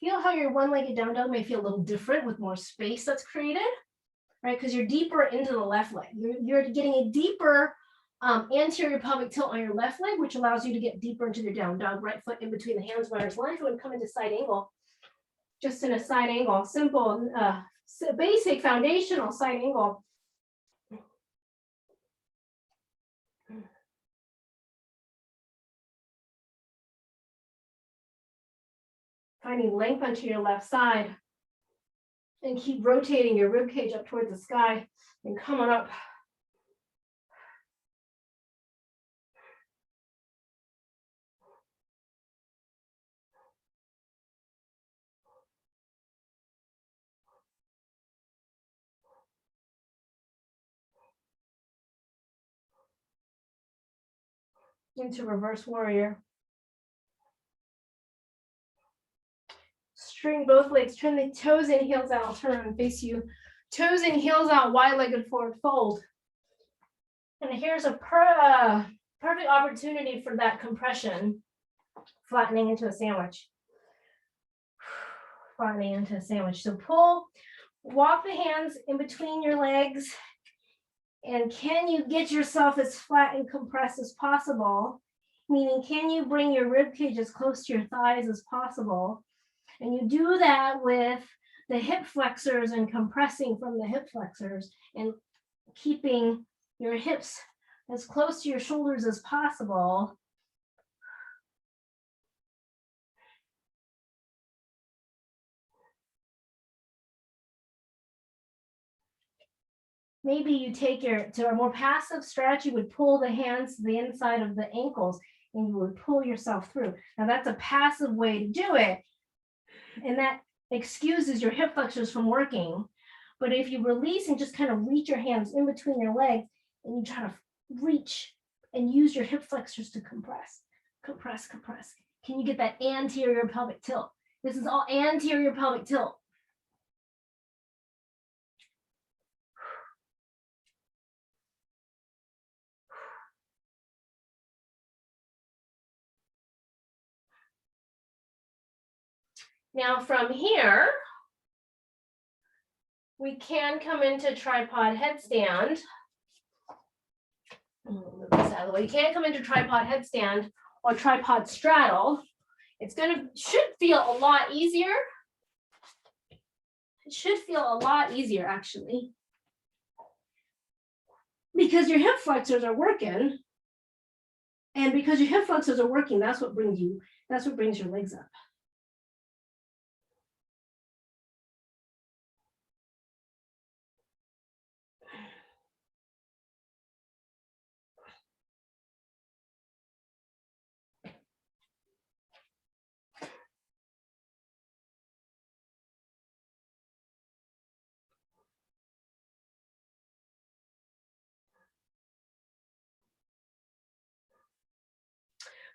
Feel how your one-legged down dog may feel a little different with more space that's created, right? Because you're deeper into the left leg. You're getting a deeper anterior pelvic tilt on your left leg, which allows you to get deeper into the down dog, right foot in between the hands, runner's lunge, and come into side angle. Just in a side angle, simple, basic foundational side angle. Finding length onto your left side, and keep rotating your rib cage up towards the sky and come on up. Into reverse warrior. String both legs, turn the toes in, heels out, I'll turn and face you. Toes in, heels out, wide-legged forward fold. And here's a perfect opportunity for that compression, flattening into a sandwich. Flattening into a sandwich. So walk the hands in between your legs, and can you get yourself as flat and compressed as possible? Meaning, can you bring your rib cage as close to your thighs as possible? And you do that with the hip flexors and compressing from the hip flexors and keeping your hips as close to your shoulders as possible. Maybe you take to a more passive stretch, you would pull the hands to the inside of the ankles and you would pull yourself through. Now that's a passive way to do it. And that excuses your hip flexors from working. But if you release and just kind of reach your hands in between your legs and you try to reach and use your hip flexors to compress, compress, compress. Can you get that anterior pelvic tilt? This is all anterior pelvic tilt. Now from here, we can come into tripod headstand. Move this out of the way. You can't come into tripod headstand or tripod straddle. Should feel a lot easier. It should feel a lot easier actually, because your hip flexors are working, and because your hip flexors are working, that's what brings your legs up.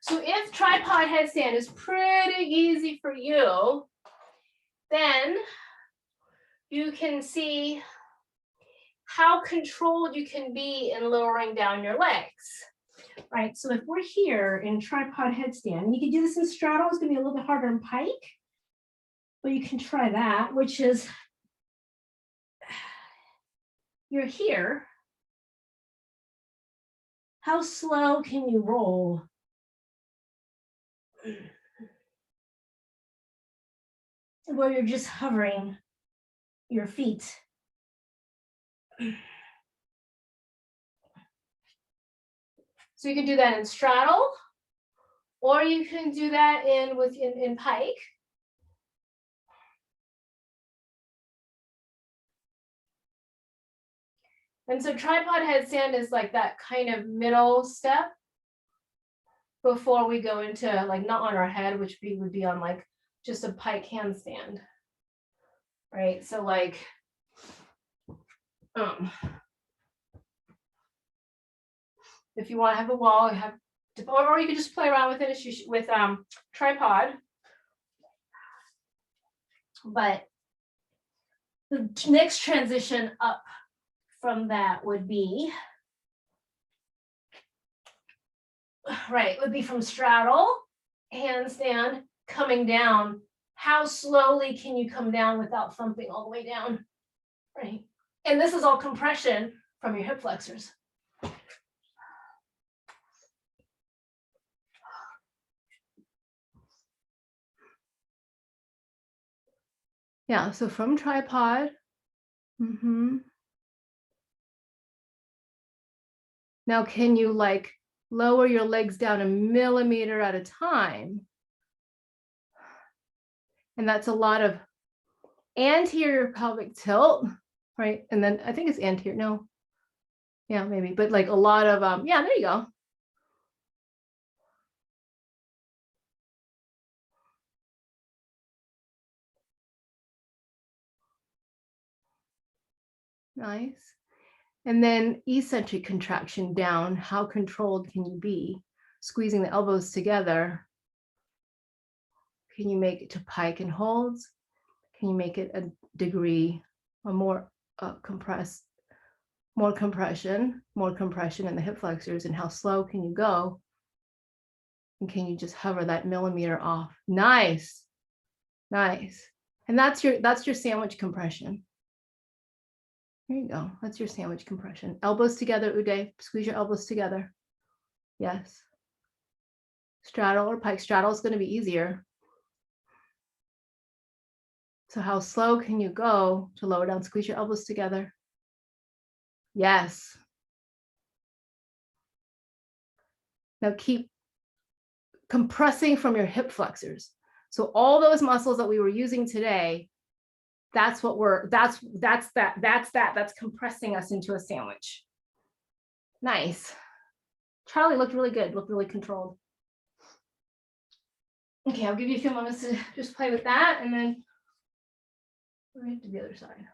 So if tripod headstand is pretty easy for you, then you can see how controlled you can be in lowering down your legs. Right, so if we're here in tripod headstand, you can do this in straddle, it's gonna be a little bit harder in pike, but you can try that, which is you're here. How slow can you roll? Where you're just hovering your feet. So you can do that in straddle, or you can do that in pike. And so tripod headstand is like that kind of middle step before we go into like not on our head, which would be on like just a pike handstand. Right, so like if you want to have a wall, you have to, or you can just play around with it with tripod. But the next transition up from that would be, right, would be from straddle, handstand, coming down. How slowly can you come down without thumping all the way down? Right, and this is all compression from your hip flexors. Yeah, so from tripod. Now, can you like lower your legs down 1 millimeter at a time? And that's a lot of anterior pelvic tilt, right? And then I think it's anterior, no. Yeah, maybe, but like a lot of, yeah, there you go. Nice. And then eccentric contraction down. How controlled can you be? Squeezing the elbows together. Can you make it to pike and holds? Can you make it a degree or more compressed, more compression in the hip flexors? And how slow can you go? And can you just hover that millimeter off? Nice, nice. And that's your sandwich compression. There you go. That's your sandwich compression. Elbows together, Uday. Squeeze your elbows together. Yes. Straddle or pike. Straddle is going to be easier. So how slow can you go to lower down? Squeeze your elbows together. Yes. Now keep compressing from your hip flexors. So all those muscles that we were using today, that's compressing us into a sandwich. Nice. Charlie looked really good, looked really controlled. Okay, I'll give you a few moments to just play with that, and then right to the other side.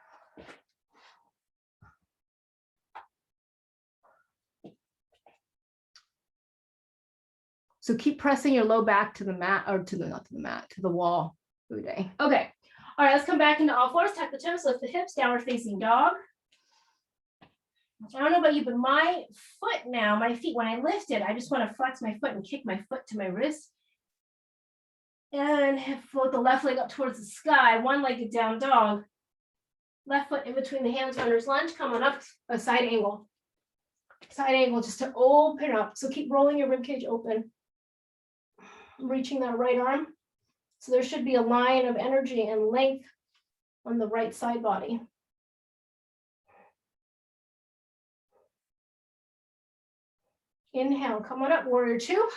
So keep pressing your low back to the mat, or to the wall, Uday. Okay. All right, let's come back into all fours, tuck the toes, lift the hips, downward facing dog. I don't know about you, but my foot now, my feet, when I lift it, I just want to flex my foot and kick my foot to my wrist. And float the left leg up towards the sky, one-legged down dog. Left foot in between the hands, runner's lunge, come on up, a side angle. Side angle just to open up. So keep rolling your ribcage open. Reaching that right arm. So there should be a line of energy and length on the right side body. Inhale, come on up, warrior two.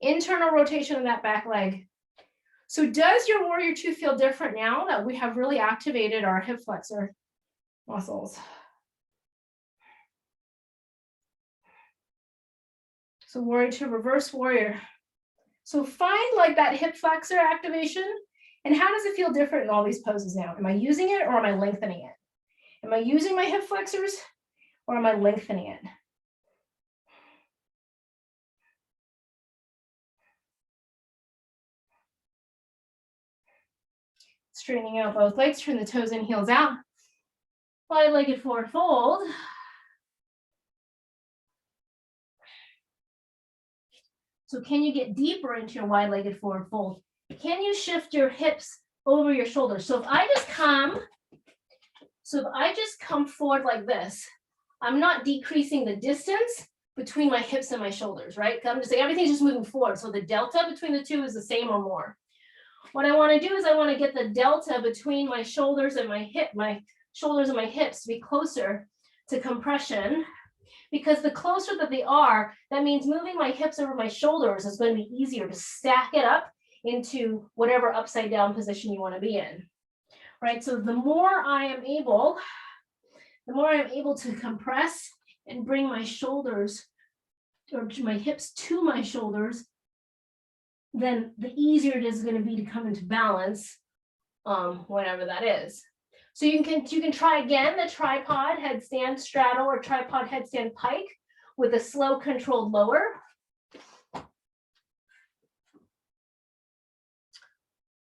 Internal rotation of that back leg. So does your warrior two feel different now that we have really activated our hip flexor muscles? So warrior two, reverse warrior. So find like that hip flexor activation, and how does it feel different in all these poses now? Am I using it or am I lengthening it? Am I using my hip flexors or am I lengthening it? Straightening out both legs, turn the toes in, heels out. Wide-legged forward fold. So can you get deeper into your wide-legged forward fold? Can you shift your hips over your shoulders? So if I just come forward like this, I'm not decreasing the distance between my hips and my shoulders, right? I'm just saying everything's just moving forward. So the delta between the two is the same or more. What I want to do is I want to get the delta between my shoulders and my shoulders and my hips to be closer to compression, because the closer that they are, that means moving my hips over my shoulders is going to be easier to stack it up into whatever upside down position you want to be in, right? So the more I am able to compress and bring my shoulders or my hips to my shoulders, then the easier it is going to be to come into balance, whenever that is. So you can try again the tripod headstand straddle or tripod headstand pike with a slow controlled lower.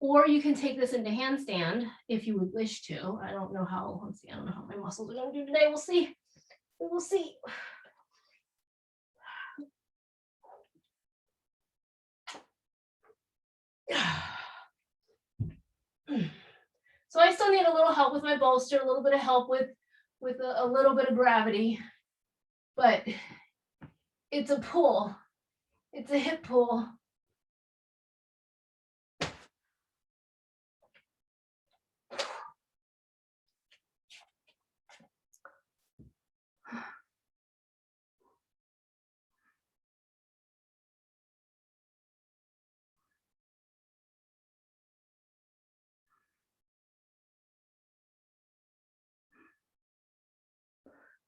Or you can take this into handstand if you would wish to. I don't know how, let's see, I don't know how my muscles are going to do today. We'll see. We will see. So I still need a little help with my bolster, a little bit of help with a little bit of gravity, but it's a pull. It's a hip pull.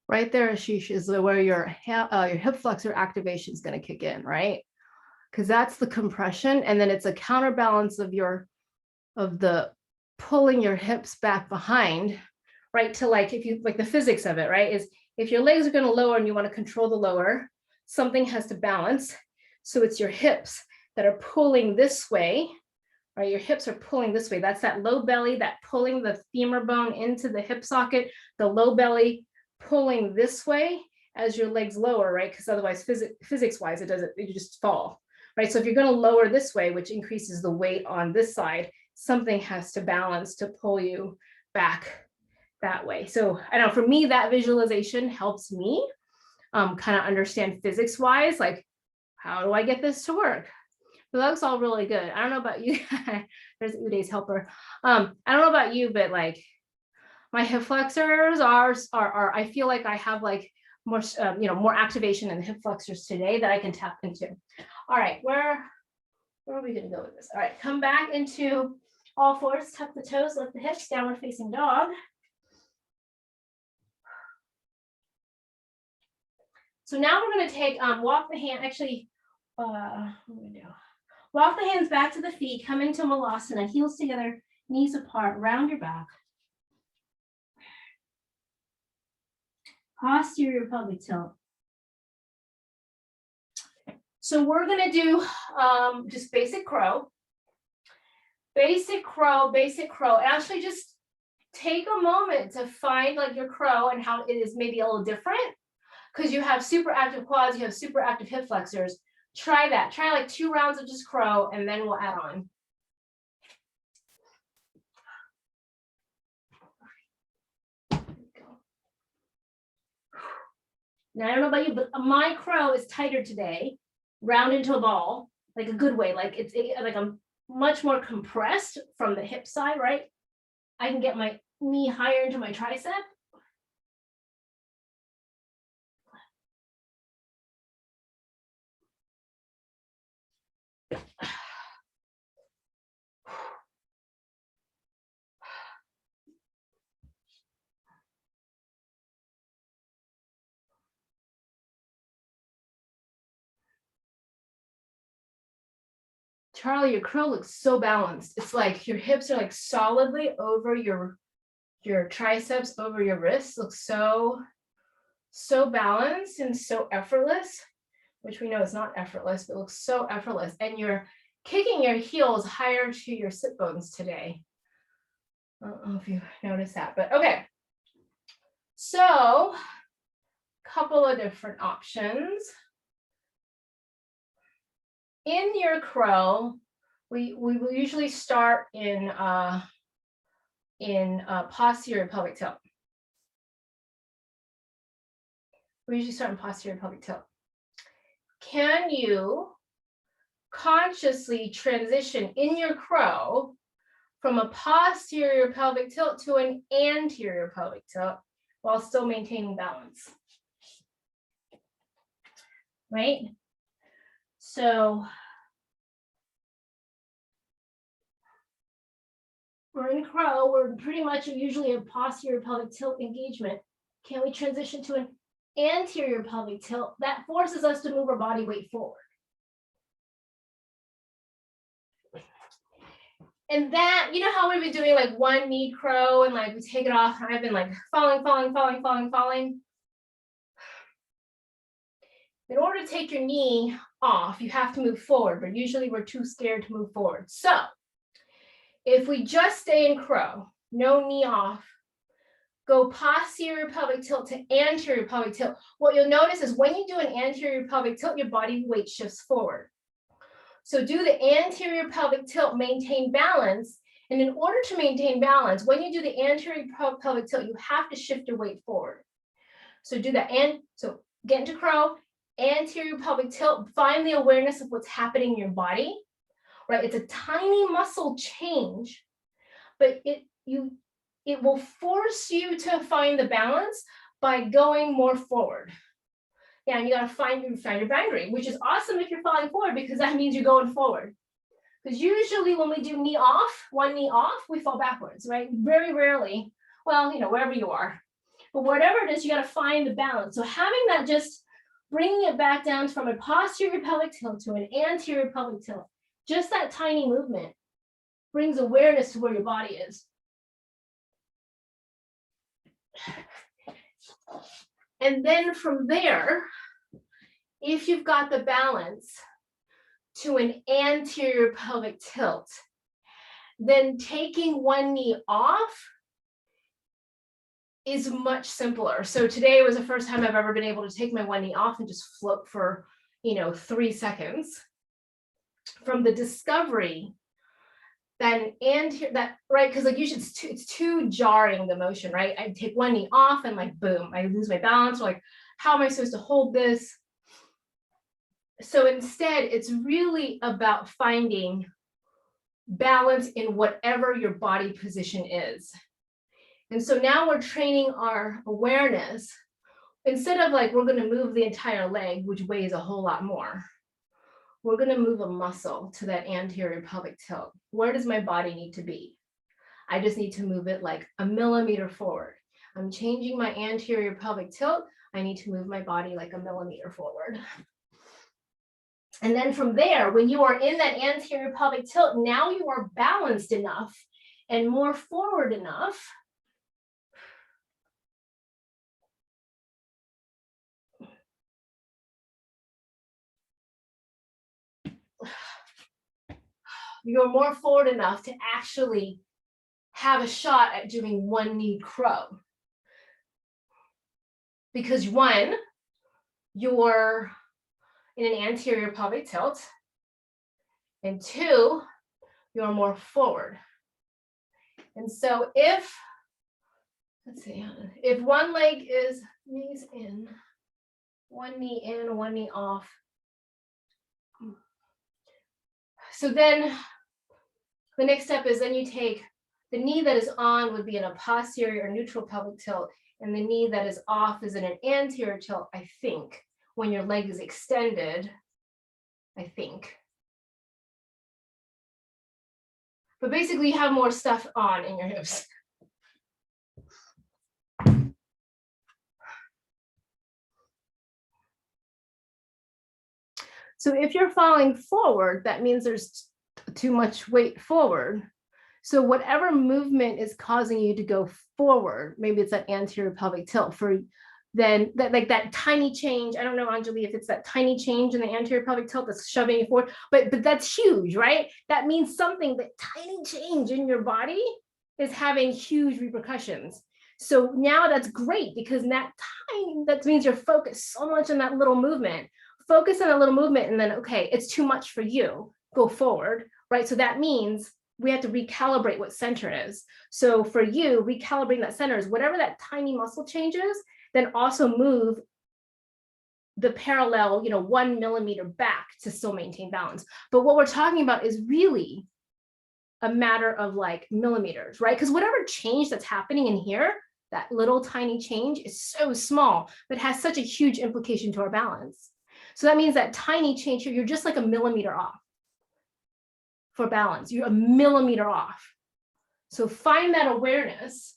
Right there, Ashish, is where your hip flexor activation is going to kick in, right? Because that's the compression, and then it's a counterbalance of the pulling your hips back behind, right? To like, if you like the physics of it, right? Is if your legs are going to lower and you want to control the lower, something has to balance. So it's your hips that are pulling this way, right? Your hips are pulling this way. That's that low belly, that pulling the femur bone into the hip socket, the low belly pulling this way as your legs lower, right? Because otherwise physics wise, you just fall, right? So if you're going to lower this way, which increases the weight on this side, something has to balance to pull you back that way. So I know for me, that visualization helps me kind of understand physics wise, like, how do I get this to work? But that looks all really good. I don't know about you. There's Uday's helper. I don't know about you, but like, my hip flexors are I feel like I have like more, more activation in the hip flexors today that I can tap into. All right, where are we going to go with this? All right, come back into all fours, tuck the toes, lift the hips, downward facing dog. So now we're going to take, walk the hand, actually, what are we going to do? Walk the hands back to the feet, come into Malasana, heels together, knees apart, round your back. Posterior pelvic tilt. So we're going to do just basic crow. Basic crow, basic crow. Actually, just take a moment to find like your crow and how it is maybe a little different, because you have super active quads, you have super active hip flexors. Try that. Try like 2 rounds of just crow, and then we'll add on. Now, I don't know about you, but my crow is tighter today, round into a ball, like a good way. Like like I'm much more compressed from the hip side, right? I can get my knee higher into my tricep. Charlie, your crow looks so balanced. It's like your hips are like solidly over your triceps, over your wrists. Looks so balanced and so effortless, which we know is not effortless, but looks so effortless. And you're kicking your heels higher to your sit bones today. I don't know if you noticed that, but okay. So, couple of different options. In your crow, we will usually start in posterior pelvic tilt. We usually start in posterior pelvic tilt. Can you consciously transition in your crow from a posterior pelvic tilt to an anterior pelvic tilt while still maintaining balance? Right? So we're in crow, we're pretty much usually a posterior pelvic tilt engagement. Can we transition to an anterior pelvic tilt? That forces us to move our body weight forward. And that, you know how we've been doing like one knee crow and like we take it off and I've been like falling. In order to take your knee off, you have to move forward, but usually we're too scared to move forward. So if we just stay in crow, no knee off, go posterior pelvic tilt to anterior pelvic tilt, what you'll notice is when you do an anterior pelvic tilt, your body weight shifts forward. So do the anterior pelvic tilt, maintain balance. And in order to maintain balance, when you do the anterior pelvic tilt, you have to shift your weight forward. So do that. And so get into crow, anterior pelvic tilt, find the awareness of what's happening in your body, right? It's a tiny muscle change, but it will force you to find the balance by going more forward. Yeah, and you got to find your boundary, which is awesome if you're falling forward because that means you're going forward. Because usually when we do knee off, one knee off, we fall backwards, right? Very rarely, well, you know, wherever you are. But whatever it is, you got to find the balance. So having that, just bringing it back down from a posterior pelvic tilt to an anterior pelvic tilt, just that tiny movement brings awareness to where your body is. And then from there, if you've got the balance to an anterior pelvic tilt, then taking one knee off is much simpler. So today was the first time I've ever been able to take my one knee off and just float for, 3 seconds. From the discovery that right, because like usually it's too jarring, the motion, right? I take one knee off and like boom, I lose my balance. Like, how am I supposed to hold this? So instead, it's really about finding balance in whatever your body position is. And so now we're training our awareness. Instead of like, we're going to move the entire leg, which weighs a whole lot more, we're going to move a muscle to that anterior pelvic tilt. Where does my body need to be? I just need to move it like a millimeter forward. I'm changing my anterior pelvic tilt. I need to move my body like a millimeter forward. And then from there, when you are in that anterior pelvic tilt, now you are balanced enough and more forward enough you're more forward enough to actually have a shot at doing one knee crow. Because one, you're in an anterior pelvic tilt, and two, you're more forward. And so if one leg is knees in, one knee in, one knee off. So then the next step is then you take the knee that is on would be in a posterior or neutral pelvic tilt, and the knee that is off is in an anterior tilt, I think, when your leg is extended, I think. But basically you have more stuff on in your hips. So if you're falling forward, that means there's too much weight forward. So whatever movement is causing you to go forward, maybe it's that anterior pelvic tilt, for then that tiny change. I don't know, Anjali, if it's that tiny change in the anterior pelvic tilt that's shoving you forward, but that's huge, right? That means something, that tiny change in your body is having huge repercussions. So now that's great because that means you're focused so much on that little movement. Focus on a little movement and then, okay, it's too much for you, go forward, right? So that means we have to recalibrate what center is. So for you, recalibrating that center is whatever that tiny muscle changes, then also move the parallel, 1 millimeter back to still maintain balance. But what we're talking about is really a matter of like millimeters, right? Because whatever change that's happening in here, that little tiny change is so small, but has such a huge implication to our balance. So that means that tiny change here, you're just like a millimeter off for balance. You're a millimeter off. So find that awareness,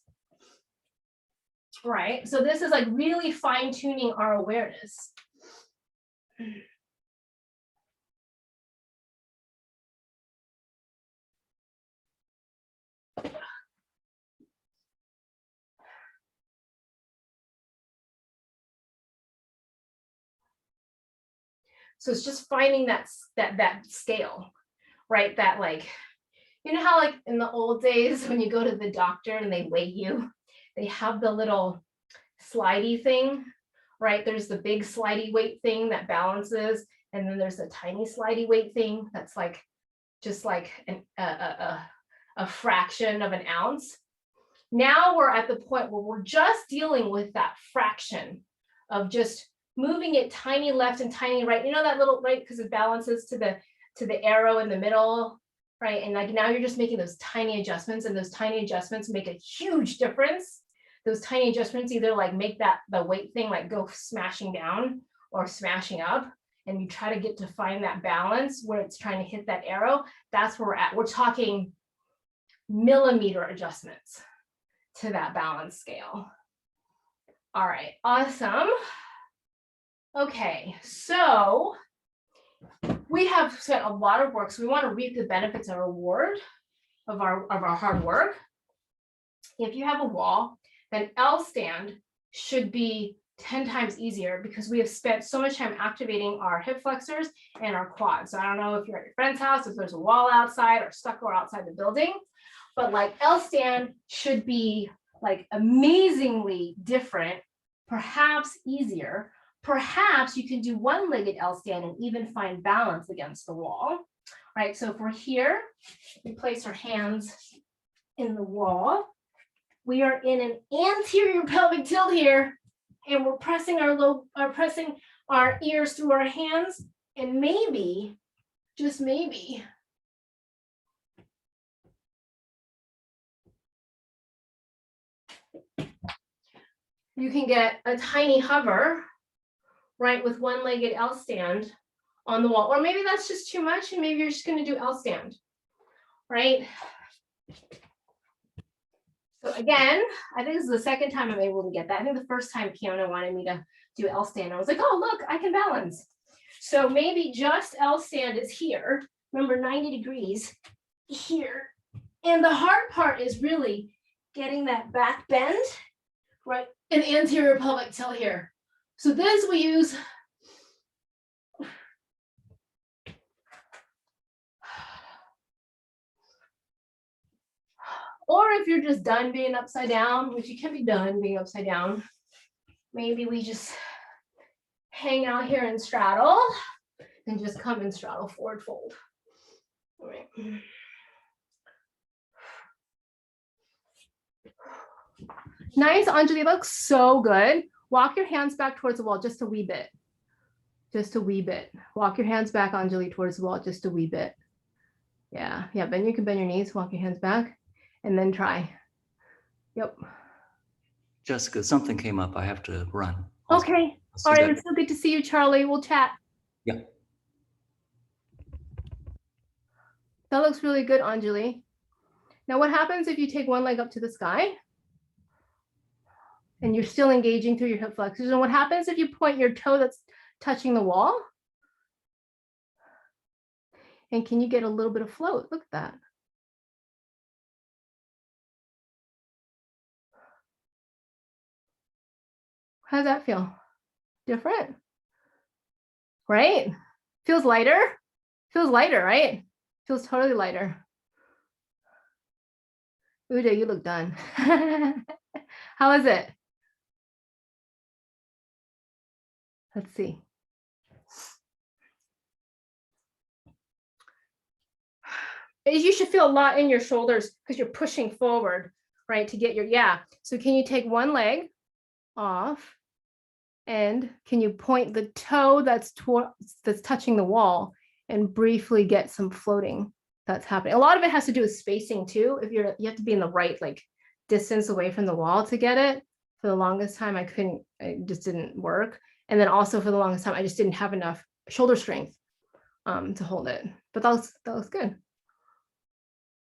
right? So this is like really fine tuning our awareness. So it's just finding that scale, right? That like, you know how like in the old days when you go to the doctor and they weigh you, they have the little slidey thing, right? There's the big slidey weight thing that balances, and then there's a tiny slidey weight thing that's like just like a fraction of an ounce. Now we're at the point where we're just dealing with that fraction of just moving it tiny left and tiny right. You know that little right, because it balances to the arrow in the middle, right? And like now you're just making those tiny adjustments, and those tiny adjustments make a huge difference. Those tiny adjustments either like make the weight thing like go smashing down or smashing up, and you try to get to find that balance where it's trying to hit that arrow. That's where we're at. We're talking millimeter adjustments to that balance scale. All right, awesome. Okay, so we have spent a lot of work, so we want to reap the benefits and reward of our hard work. If you have a wall, then L stand should be 10 times easier because we have spent so much time activating our hip flexors and our quads. So I don't know if you're at your friend's house, if there's a wall outside or stucco outside the building, but like L stand should be like amazingly different, perhaps easier. Perhaps you can do one-legged L stand and even find balance against the wall, right? So if we're here, we place our hands in the wall. We are in an anterior pelvic tilt here, and we're pressing our ears through our hands, and maybe, just maybe, you can get a tiny hover, right, with one-legged L stand on the wall. Or maybe that's just too much, and maybe you're just going to do L stand, right? So again, I think this is the second time I'm able to get that. I think the first time Kiona wanted me to do L stand, I was like, oh, look, I can balance. So maybe just L stand is here. Remember, 90 degrees here. And the hard part is really getting that back bend, right? An anterior pelvic tilt here. So this we use. Or if you're just done being upside down, which you can be done being upside down, maybe we just hang out here and straddle and just come and straddle forward fold. All right. Nice, Anjali, looks so good. Walk your hands back towards the wall just a wee bit. Just a wee bit. Walk your hands back, Anjali, towards the wall just a wee bit. Yeah, Ben, you can bend your knees, walk your hands back, and then try. Yep. Jessica, something came up. I have to run. Okay. All right, it's so good to see you, Charlie. We'll chat. Yeah. That looks really good, Anjali. Now, what happens if you take one leg up to the sky and you're still engaging through your hip flexors? And what happens if you point your toe that's touching the wall? And can you get a little bit of float? Look at that. How does that feel? Different? Right? Feels lighter? Feels lighter, right? Feels totally lighter. Uda, you look done. How is it? Let's see. You should feel a lot in your shoulders because you're pushing forward, right? To get your, yeah. So can you take one leg off and can you point the toe that's touching the wall and briefly get some floating that's happening? A lot of it has to do with spacing too. If you have to be in the right like distance away from the wall to get it. For the longest time, it just didn't work. And then also for the longest time, I just didn't have enough shoulder strength to hold it. But that was good.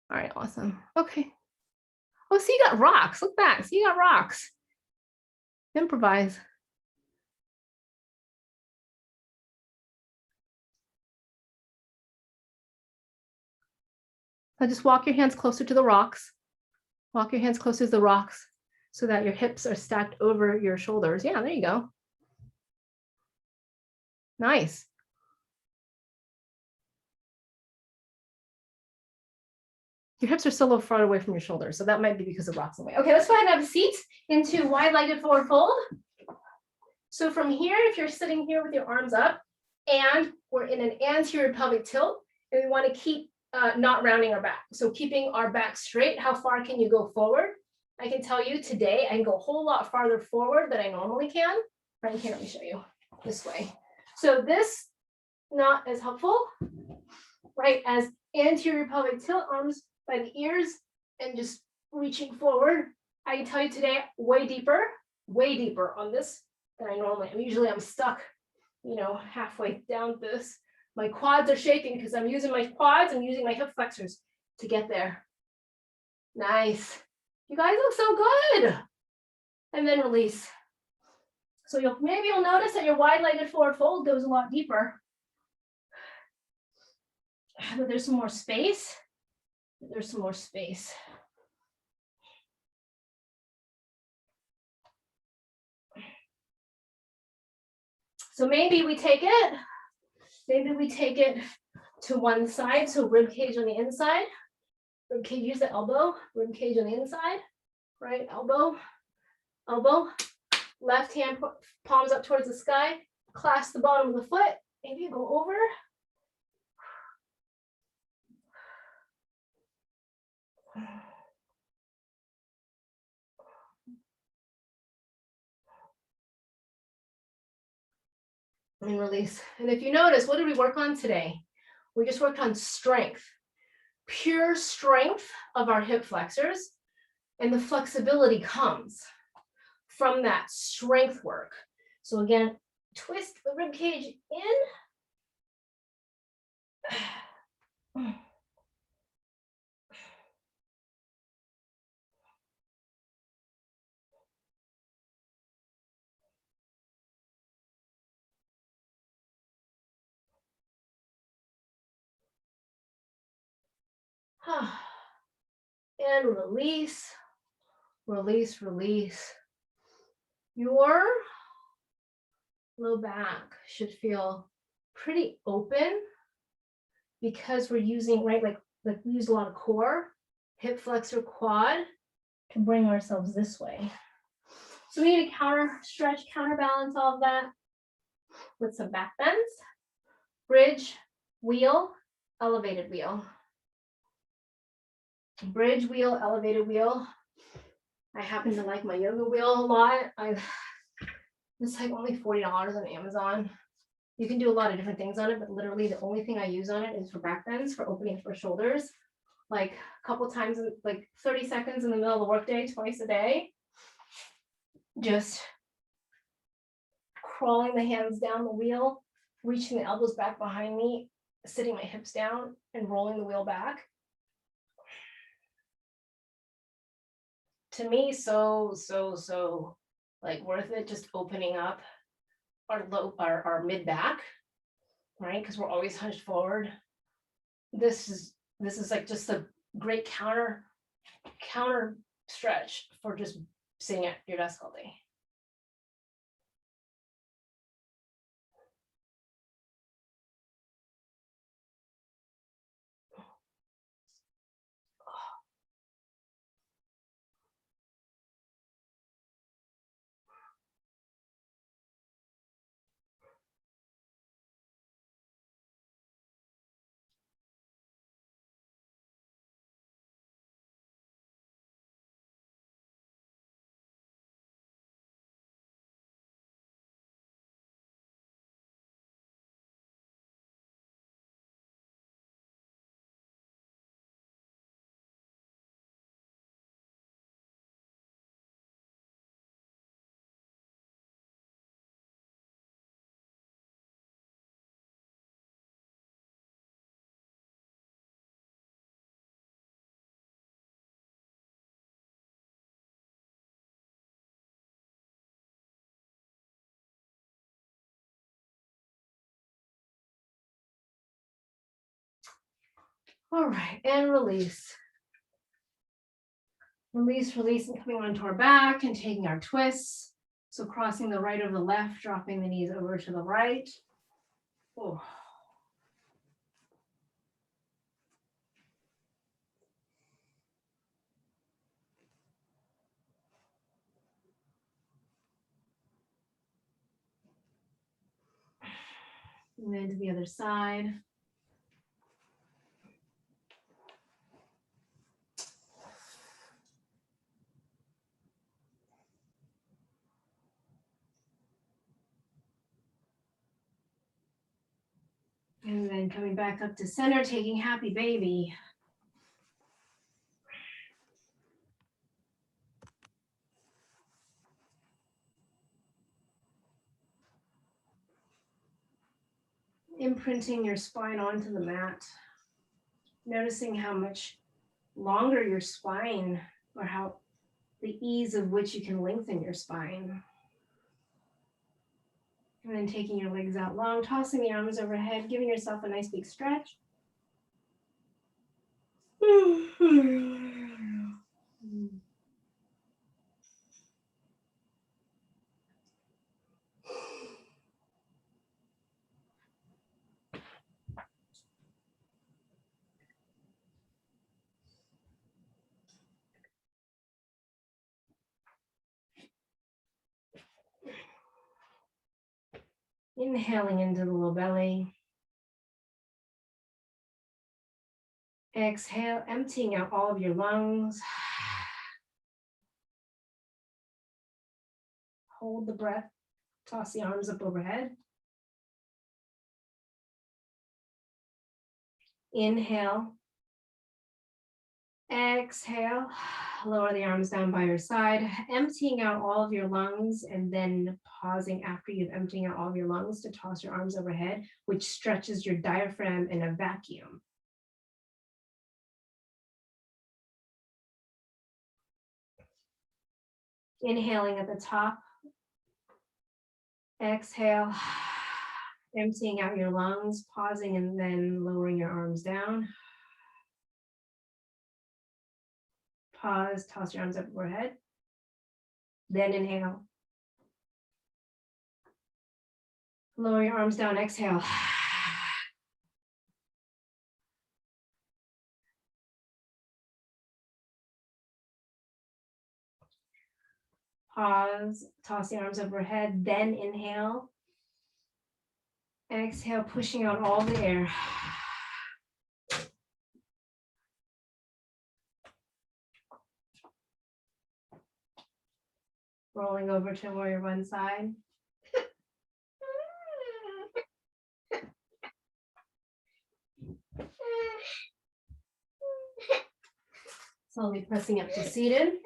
All right, awesome. Okay. Oh, so you got rocks. Look back. So you got rocks. Improvise. Now just walk your hands closer to the rocks. Walk your hands closer to the rocks so that your hips are stacked over your shoulders. Yeah, there you go. Nice. Your hips are still a little far away from your shoulders, so that might be because the rocks in the way. Okay, let's go ahead and have a seat into wide-legged forward fold. So from here, if you're sitting here with your arms up, and we're in an anterior pelvic tilt, and we want to keep not rounding our back. So keeping our back straight, how far can you go forward? I can tell you today, I can go a whole lot farther forward than I normally can. Right here, let me show you this way. So this, not as helpful, right? As anterior pelvic tilt, arms by the ears and just reaching forward. I can tell you today, way deeper on this than I normally am. Usually I'm stuck, halfway down this. My quads are shaking because I'm using my quads, I'm using my hip flexors to get there. Nice. You guys look so good. And then release. So maybe you'll notice that your wide-legged forward fold goes a lot deeper. But there's some more space. There's some more space. So maybe we take it to one side. So rib cage on the inside. Rib cage, use the elbow. Rib cage on the inside. Right, elbow. Left hand, palms up towards the sky. Clasp the bottom of the foot. Maybe go over. And release. And if you notice, what did we work on today? We just worked on strength, pure strength of our hip flexors, and the flexibility comes from that strength work. So again, twist the rib cage in. And release, release, release. Your low back should feel pretty open because we're using, right, like we use a lot of core, hip flexor, quad to bring ourselves this way. So we need to counter stretch, counterbalance all of that with some back bends. Bridge, wheel, elevated wheel. Bridge wheel, elevated wheel. I happen to like my yoga wheel a lot. It's like only $40 on Amazon. You can do a lot of different things on it, but literally the only thing I use on it is for back bends, for opening for shoulders. Like a couple times, like 30 seconds in the middle of the workday, twice a day. Just crawling the hands down the wheel, reaching the elbows back behind me, sitting my hips down and rolling the wheel back. To me, so like worth it, just opening up our mid back, right? Because we're always hunched forward. This is like just a great counter stretch for just sitting at your desk all day. All right, and release. Release, release, and coming onto our back and taking our twists. So crossing the right over the left, dropping the knees over to the right. Oh. And then to the other side. And then coming back up to center, taking happy baby. Imprinting your spine onto the mat. Noticing how much longer your spine, or how the ease of which you can lengthen your spine. And then taking your legs out long, tossing the arms overhead, giving yourself a nice big stretch. Inhaling into the low belly. Exhale, emptying out all of your lungs. Hold the breath, toss the arms up overhead. Inhale. Exhale, lower the arms down by your side, emptying out all of your lungs, and then pausing after you've emptied out all of your lungs to toss your arms overhead, which stretches your diaphragm in a vacuum. Inhaling at the top. Exhale, emptying out your lungs, pausing and then lowering your arms down. Pause, toss your arms up overhead. Then inhale. Lower your arms down, exhale. Pause, toss the arms overhead, then inhale. Exhale, pushing out all the air. Rolling over to warrior one side. Slowly pressing up to seated.